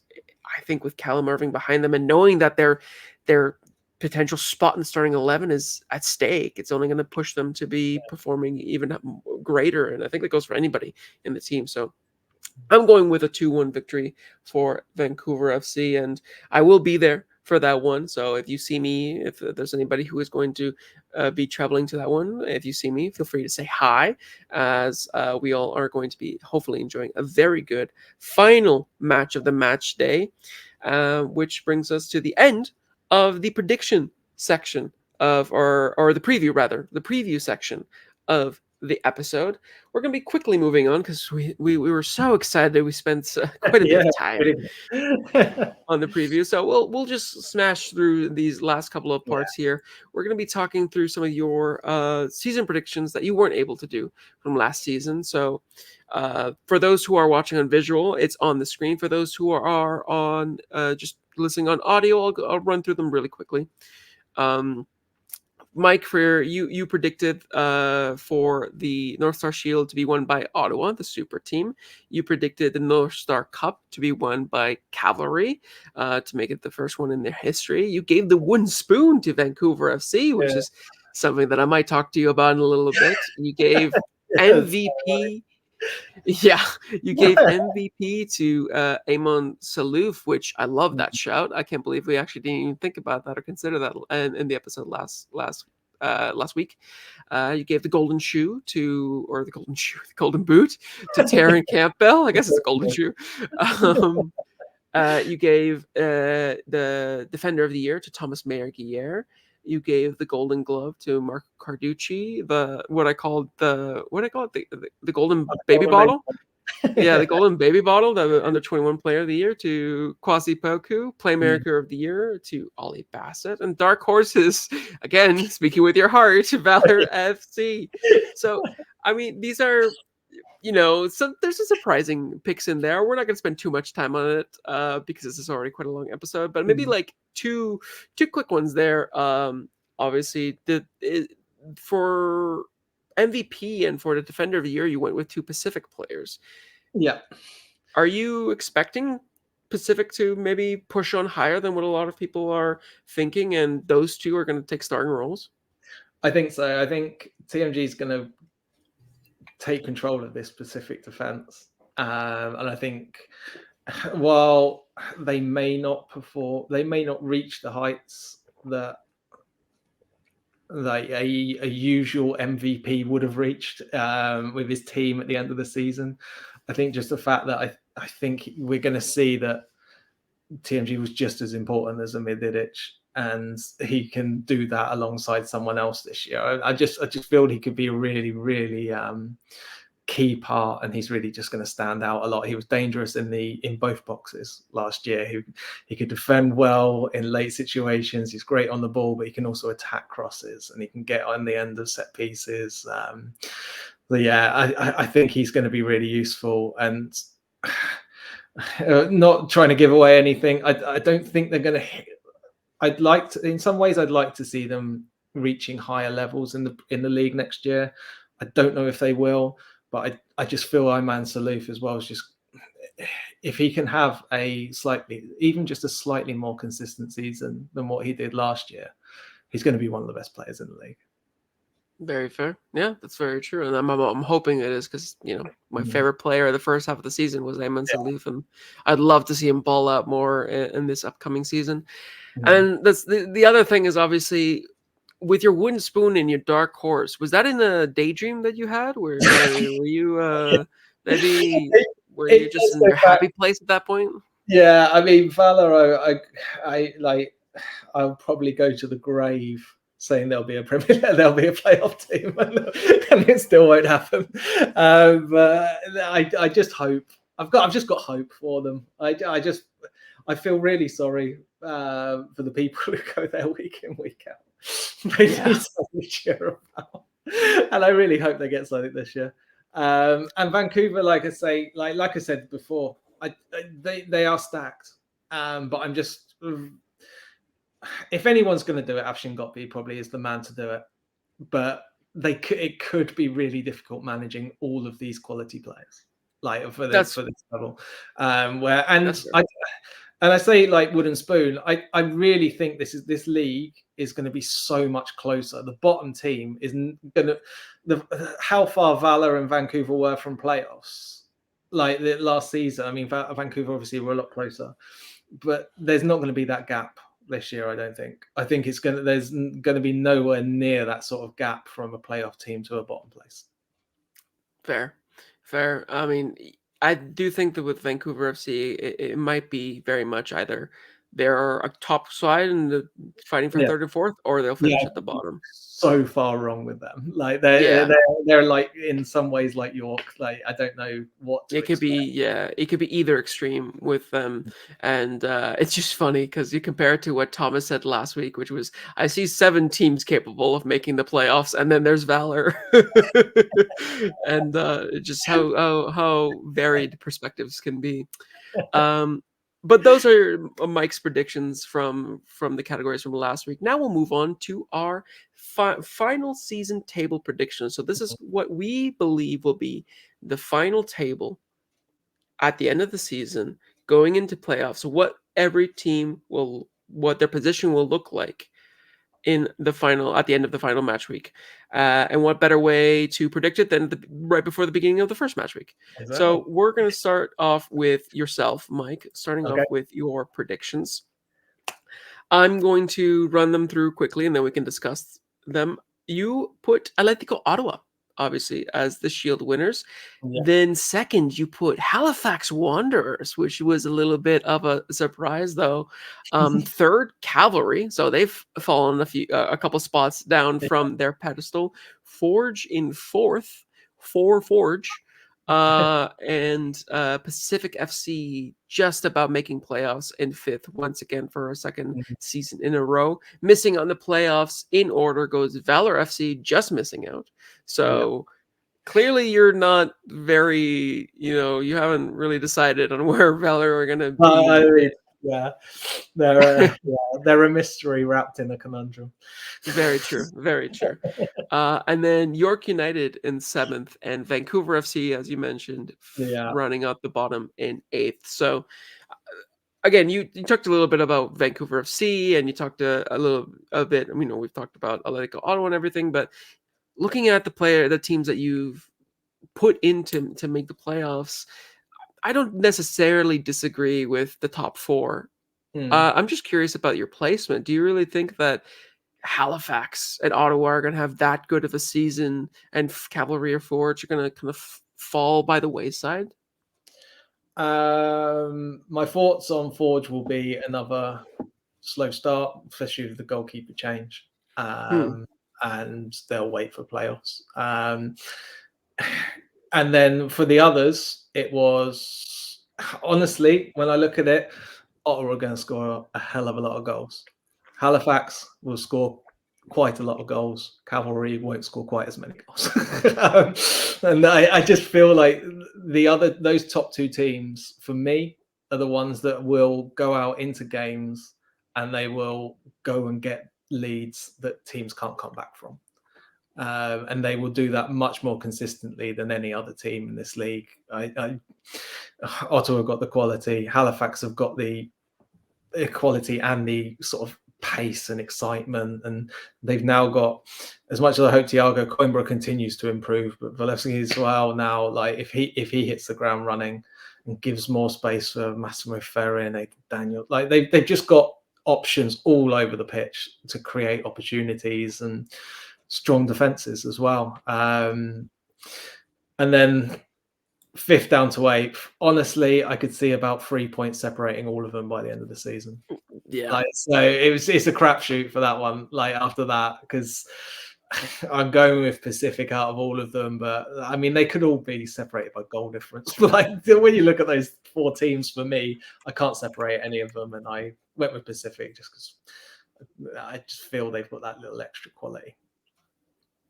I think with Callum Irving behind them, and knowing that their potential spot in the starting 11 is at stake, it's only going to push them to be performing even greater. And I think that goes for anybody in the team. So I'm going with a 2-1 victory for Vancouver FC, and I will be there for that one. So if you see me, if there's anybody who is going to be traveling to that one, if you see me, feel free to say hi, as we all are going to be hopefully enjoying a very good final match of the match day, which brings us to the end of the prediction section of, or the preview section of the episode. We're going to be quickly moving on because we were so excited. We spent quite a bit
Yeah,
of time
really.
on the preview. So we'll just smash through these last couple of
Yeah.
parts here. We're going to be talking through some of your season predictions that you weren't able to do from last season. So for those who are watching on visual, it's on the screen. For those who are on just listening on audio, I'll run through them really quickly. Mike, for you predicted for the North Star Shield to be won by Ottawa, the super team. You predicted the North Star Cup to be won by Cavalry, to make it the first one in their history. You gave the wooden spoon to Vancouver FC, which
Yeah.
is something that I might talk to you about in a little bit. You gave
Yes.
MVP. Yeah, you gave MVP to Amon Salouf, which I love that shout. I can't believe we actually didn't even think about that or consider that in the episode last week. You gave the golden shoe or the golden boot to Taryn Campbell. I guess it's a golden shoe. Um, you gave the defender of the year to Thomas Mayer-Guier. You gave the Golden Glove to Mark Carducci. What I call it the Golden Baby Bottle. Yeah, the Golden Baby Bottle, the under 21 Player of the Year to Kwasi Poku. Playmaker of the Year to Ollie Bassett, and Dark Horses again. Speaking with your heart, Valour FC. So I mean, these are so there's some surprising picks in there. We're not going to spend too much time on it because this is already quite a long episode. But maybe like two quick ones there. Obviously, for MVP and for the Defender of the Year, you went with two Pacific players.
Yeah.
Are you expecting Pacific to maybe push on higher than what a lot of people are thinking, and those two are going to take starting roles?
I think so. I think TMG is going to take control of this Pacific defense, and I think while they may not reach the heights that like a usual MVP would have reached with his team at the end of the season. I think just the fact that I think we're going to see that TMG was just as important as Amir Didic, and he can do that alongside someone else this year. I just feel he could be a really, really key part, and he's really just going to stand out a lot. He was dangerous in both boxes last year. He could defend well in late situations. He's great on the ball, but he can also attack crosses, and he can get on the end of set pieces. But yeah, I think he's going to be really useful, and not trying to give away anything. I don't think they're going to. In some ways, I'd like to see them reaching higher levels in the league next year. I don't know if they will, but I just feel Ayman Salouf as well is just, if he can have even just a slightly more consistent season than what he did last year, he's going to be one of the best players in the league.
Very fair. Yeah, that's very true. And I'm hoping it is because, my favorite player the first half of the season was Ayman Salouf, and I'd love to see him ball out more in this upcoming season. And that's the other thing is obviously with your wooden spoon and your dark horse. Was that in a daydream that you had? Were you maybe were you just in your happy place at that point?
Yeah, I mean, Valour, I'll probably go to the grave saying there'll be a playoff team, and it still won't happen. But I just hope I've just got hope for them. I feel really sorry for the people who go there week in, week out. They need something to cheer about, and I really hope they get something this year. And Vancouver, like I said before, they are stacked. But I'm just, if anyone's going to do it, Afshin Gotbi probably is the man to do it. But it could be really difficult managing all of these quality players, for this level. I say like wooden spoon. I really think this league is going to be so much closer. The bottom team isn't going to how far Valour and Vancouver were from playoffs like the last season. I mean, Vancouver obviously were a lot closer, but there's not going to be that gap this year. I don't think. I think there's going to be nowhere near that sort of gap from a playoff team to a bottom place.
Fair. I mean, I do think that with Vancouver FC, it might be very much either they're a top side and fighting for
Yeah.
third and fourth, or they'll
Yeah,
finish at the bottom.
so far wrong with them. Like
Yeah.
they're like in some ways like York. Like I don't know what to
It could
expect.
be, yeah, it could be either extreme with them. And it's just funny because you compare it to what Thomas said last week, which was, I see 7 teams capable of making the playoffs, and then there's Valor. And just how varied perspectives can be. Um, but those are Mike's predictions from the categories from last week. Now we'll move on to our final season table predictions. So this is what we believe will be the final table at the end of the season, going into playoffs, what every team will, what their position will look like in the final, at the end of the final match week. And what better way to predict it than right before the beginning of the first match week?
Exactly.
So we're going to start off with yourself, Mike, starting
Okay.
off with your predictions. I'm going to run them through quickly and then we can discuss them. You put Atletico Ottawa, obviously, as the Shield winners.
Yeah.
Then second, you put Halifax Wanderers, which was a little bit of a surprise, though. Third, Cavalry, so they've fallen a couple spots down from their pedestal. Forge in fourth, Forge. And Pacific FC just about making playoffs in fifth once again for a second season in a row. Missing on the playoffs in order goes Valour FC, just missing out. So clearly you're not very, you haven't really decided on where Valour are going to be.
Yeah, they're a mystery wrapped in a conundrum.
Very true. Very true. And then York United in seventh, and Vancouver FC, as you mentioned, running out the bottom in eighth. So, again, you talked a little bit about Vancouver FC, and you talked a bit. We've talked about Atletico Ottawa and everything, but looking at the teams that you've put into to make the playoffs, I don't necessarily disagree with the top 4. I'm just curious about your placement. Do you really think that Halifax and Ottawa are going to have that good of a season, and Cavalry or Forge are going to kind of fall by the wayside?
My thoughts on Forge will be another slow start, especially with the goalkeeper change, and they'll wait for playoffs. And then for the others, it was honestly, when I look at it, Ottawa are going to score a hell of a lot of goals. Halifax will score quite a lot of goals. Cavalry won't score quite as many goals. And I just feel like those top 2 teams for me are the ones that will go out into games and they will go and get leads that teams can't come back from. And they will do that much more consistently than any other team in this league. Ottawa have got the quality. Halifax have got the quality and the sort of pace and excitement, and they've now got, as much as I hope Thiago Coimbra continues to improve, but Valesky as well now, like if he hits the ground running and gives more space for Massimo Ferri and Daniel, like they've just got options all over the pitch to create opportunities and strong defenses as well. And then 5th down to 8th, honestly, I could see about 3 points separating all of them by the end of the season.
Yeah.
So it's a crapshoot for that one. Like after that, because I'm going with Pacific out of all of them, but I mean they could all be separated by goal difference. But like when you look at those 4 teams, for me, I can't separate any of them, and I went with Pacific just because I just feel they've got that little extra quality.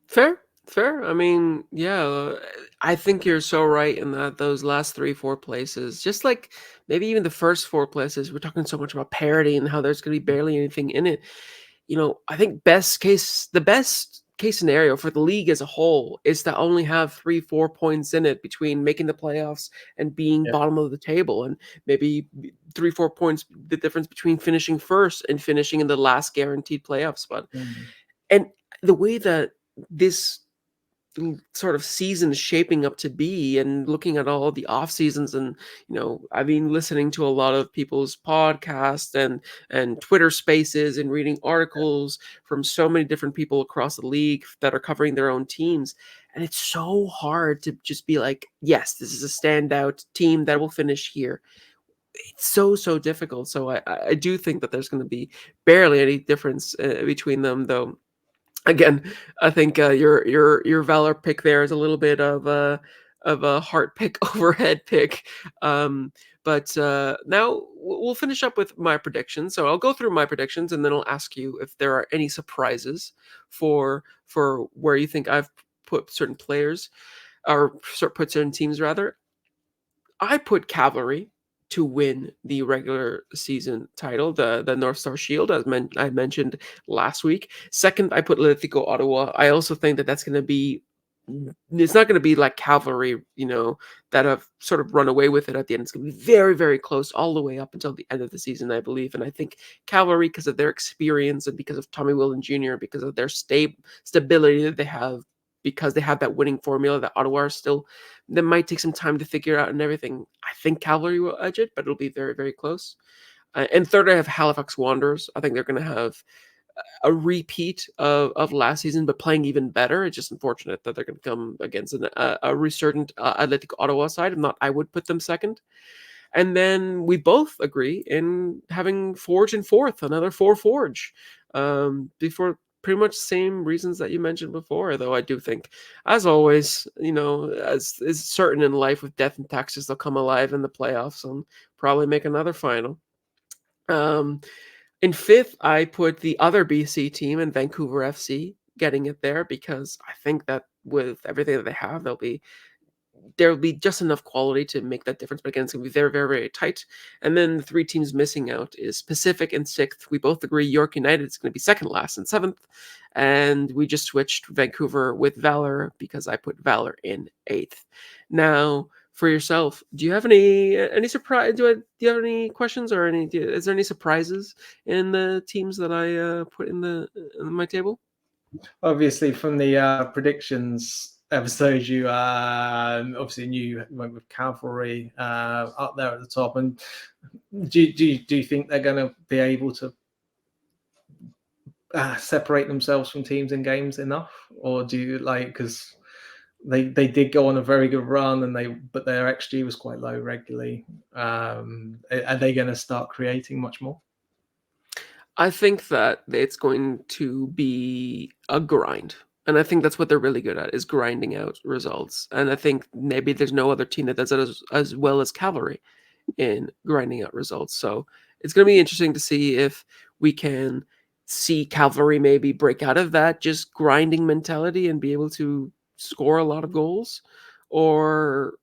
Fair. I mean, yeah, I think you're so right in that those last 3-4 places, just like maybe even the first 4 places, we're talking so much about parity and how there's going to be barely anything in it. I think the best case scenario for the league as a whole is to only have 3-4 points in it between making the playoffs and being bottom of the table, and maybe 3-4 points, the difference between finishing first and finishing in the last guaranteed playoff spot. And the way that this sort of season is shaping up to be, and looking at all the off seasons, and I've been listening to a lot of people's podcasts and Twitter spaces and reading articles from so many different people across the league that are covering their own teams, and it's so hard to just be like, yes, this is a standout team that will finish here. it's so difficult. So I do think that there's going to be barely any difference between them, though. Again, I think your Valor pick there is a little bit of a heart pick over head pick. But now we'll finish up with my predictions. So I'll go through my predictions, and then I'll ask you if there are any surprises for where you think I've put certain players, or put certain teams rather. I put Cavalry to win the regular season title, the North Star Shield, as I mentioned last week. Second, I put Atletico Ottawa. I also think that that's going to be. It's not going to be like Cavalry, that have sort of run away with it at the end. It's going to be very, very close all the way up until the end of the season, I believe. And I think Cavalry, because of their experience and because of Tommy Willen Jr., because of their stability that they have, because they have that winning formula that Ottawa are still, that might take some time to figure out and everything. I think Cavalry will edge it, but it'll be very, very close. And third, I have Halifax Wanderers. I think they're going to have a repeat of last season, but playing even better. It's just unfortunate that they're going to come against a resurgent Atletico Ottawa side. If not, I would put them second. And then we both agree in having Forge in fourth, another 4 Forge. Before pretty much same reasons that you mentioned before, though I do think, as always, as is certain in life, with death and taxes, they'll come alive in the playoffs and probably make another final. In fifth, I put the other BC team in Vancouver FC getting it there, because I think that with everything that they have, there'll be just enough quality to make that difference. But again, it's going to be very, very, very tight. And then the 3 teams missing out is Pacific in sixth. We both agree York United is going to be second last in seventh. And we just switched Vancouver with Valour, because I put Valour in eighth. Now, for yourself, do you have any surprise? Do you have any questions, or is there any surprises in the teams that I put in my table?
Obviously, from the predictions episode, you obviously knew you went with Cavalry up there at the top. And do you think they're going to be able to separate themselves from teams in games enough, or do you because they did go on a very good run, but their XG was quite low regularly. Are they going to start creating much more?
I think that it's going to be a grind. And I think that's what they're really good at, is grinding out results. And I think maybe there's no other team that does it as well as Cavalry in grinding out results. So it's going to be interesting to see if we can see Cavalry maybe break out of that just grinding mentality and be able to score a lot of goals, or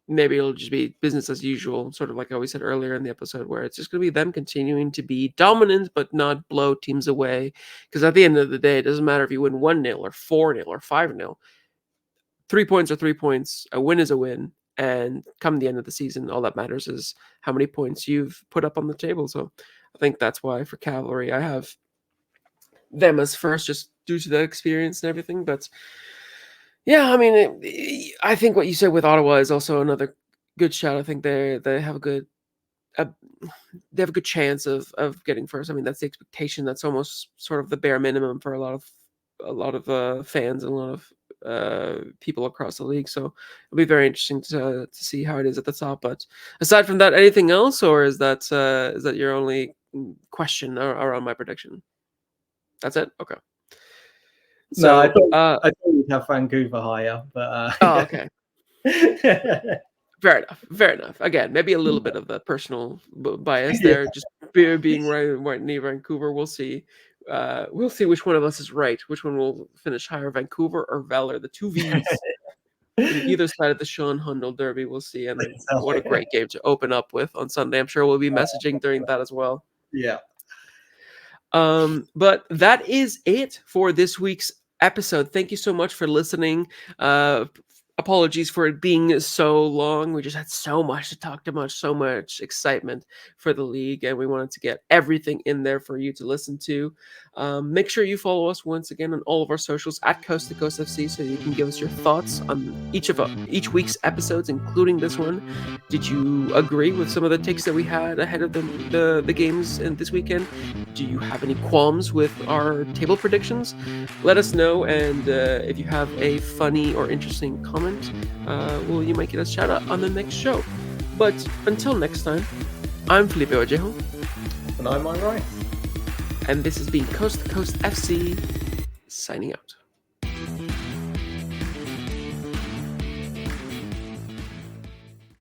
maybe it'll just be business as usual, sort of like I always said earlier in the episode, where it's just going to be them continuing to be dominant but not blow teams away. Because at the end of the day, it doesn't matter if you win 1-0 or 4-0 or 5-0. 3 points are 3 points. A win is a win. And come the end of the season, all that matters is how many points you've put up on the table. So I think that's why for Cavalry, I have them as first, just due to the experience and everything. But yeah, I mean, I think what you said with Ottawa is also another good shout. I think they have a good chance of getting first. I mean, that's the expectation. That's almost sort of the bare minimum for a lot of fans and a lot of people across the league. So it'll be very interesting to see how it is at the top. But aside from that, anything else, or is that your only question around my prediction? That's it. Okay. So
no, I thought you'd have Vancouver higher, but
oh, okay. Fair enough. Again, maybe a little bit of the personal bias there, just being right near Vancouver. We'll see. We'll see which one of us is right. Which one will finish higher, Vancouver or Valour? The 2 Vs. Either side of the Sean Hundle Derby. We'll see. And what a great game to open up with on Sunday. I'm sure we'll be messaging during that as well.
Yeah.
But that is it for this week's episode. Thank you so much for listening. Apologies for it being so long. We just had so much to talk about, so much excitement for the league, and we wanted to get everything in there for you to listen to. Make sure you follow us once again on all of our socials at Coast to Coast FC, so you can give us your thoughts on each week's episodes, including this one. Did you agree with some of the takes that we had ahead of the games this weekend? Do you have any qualms with our table predictions? Let us know, and if you have a funny or interesting comment, you might get a shout out on the next show. But until next time, I'm Felipe Ojejo.
And I'm Mike Rice.
And this has been Coast to Coast FC, signing out.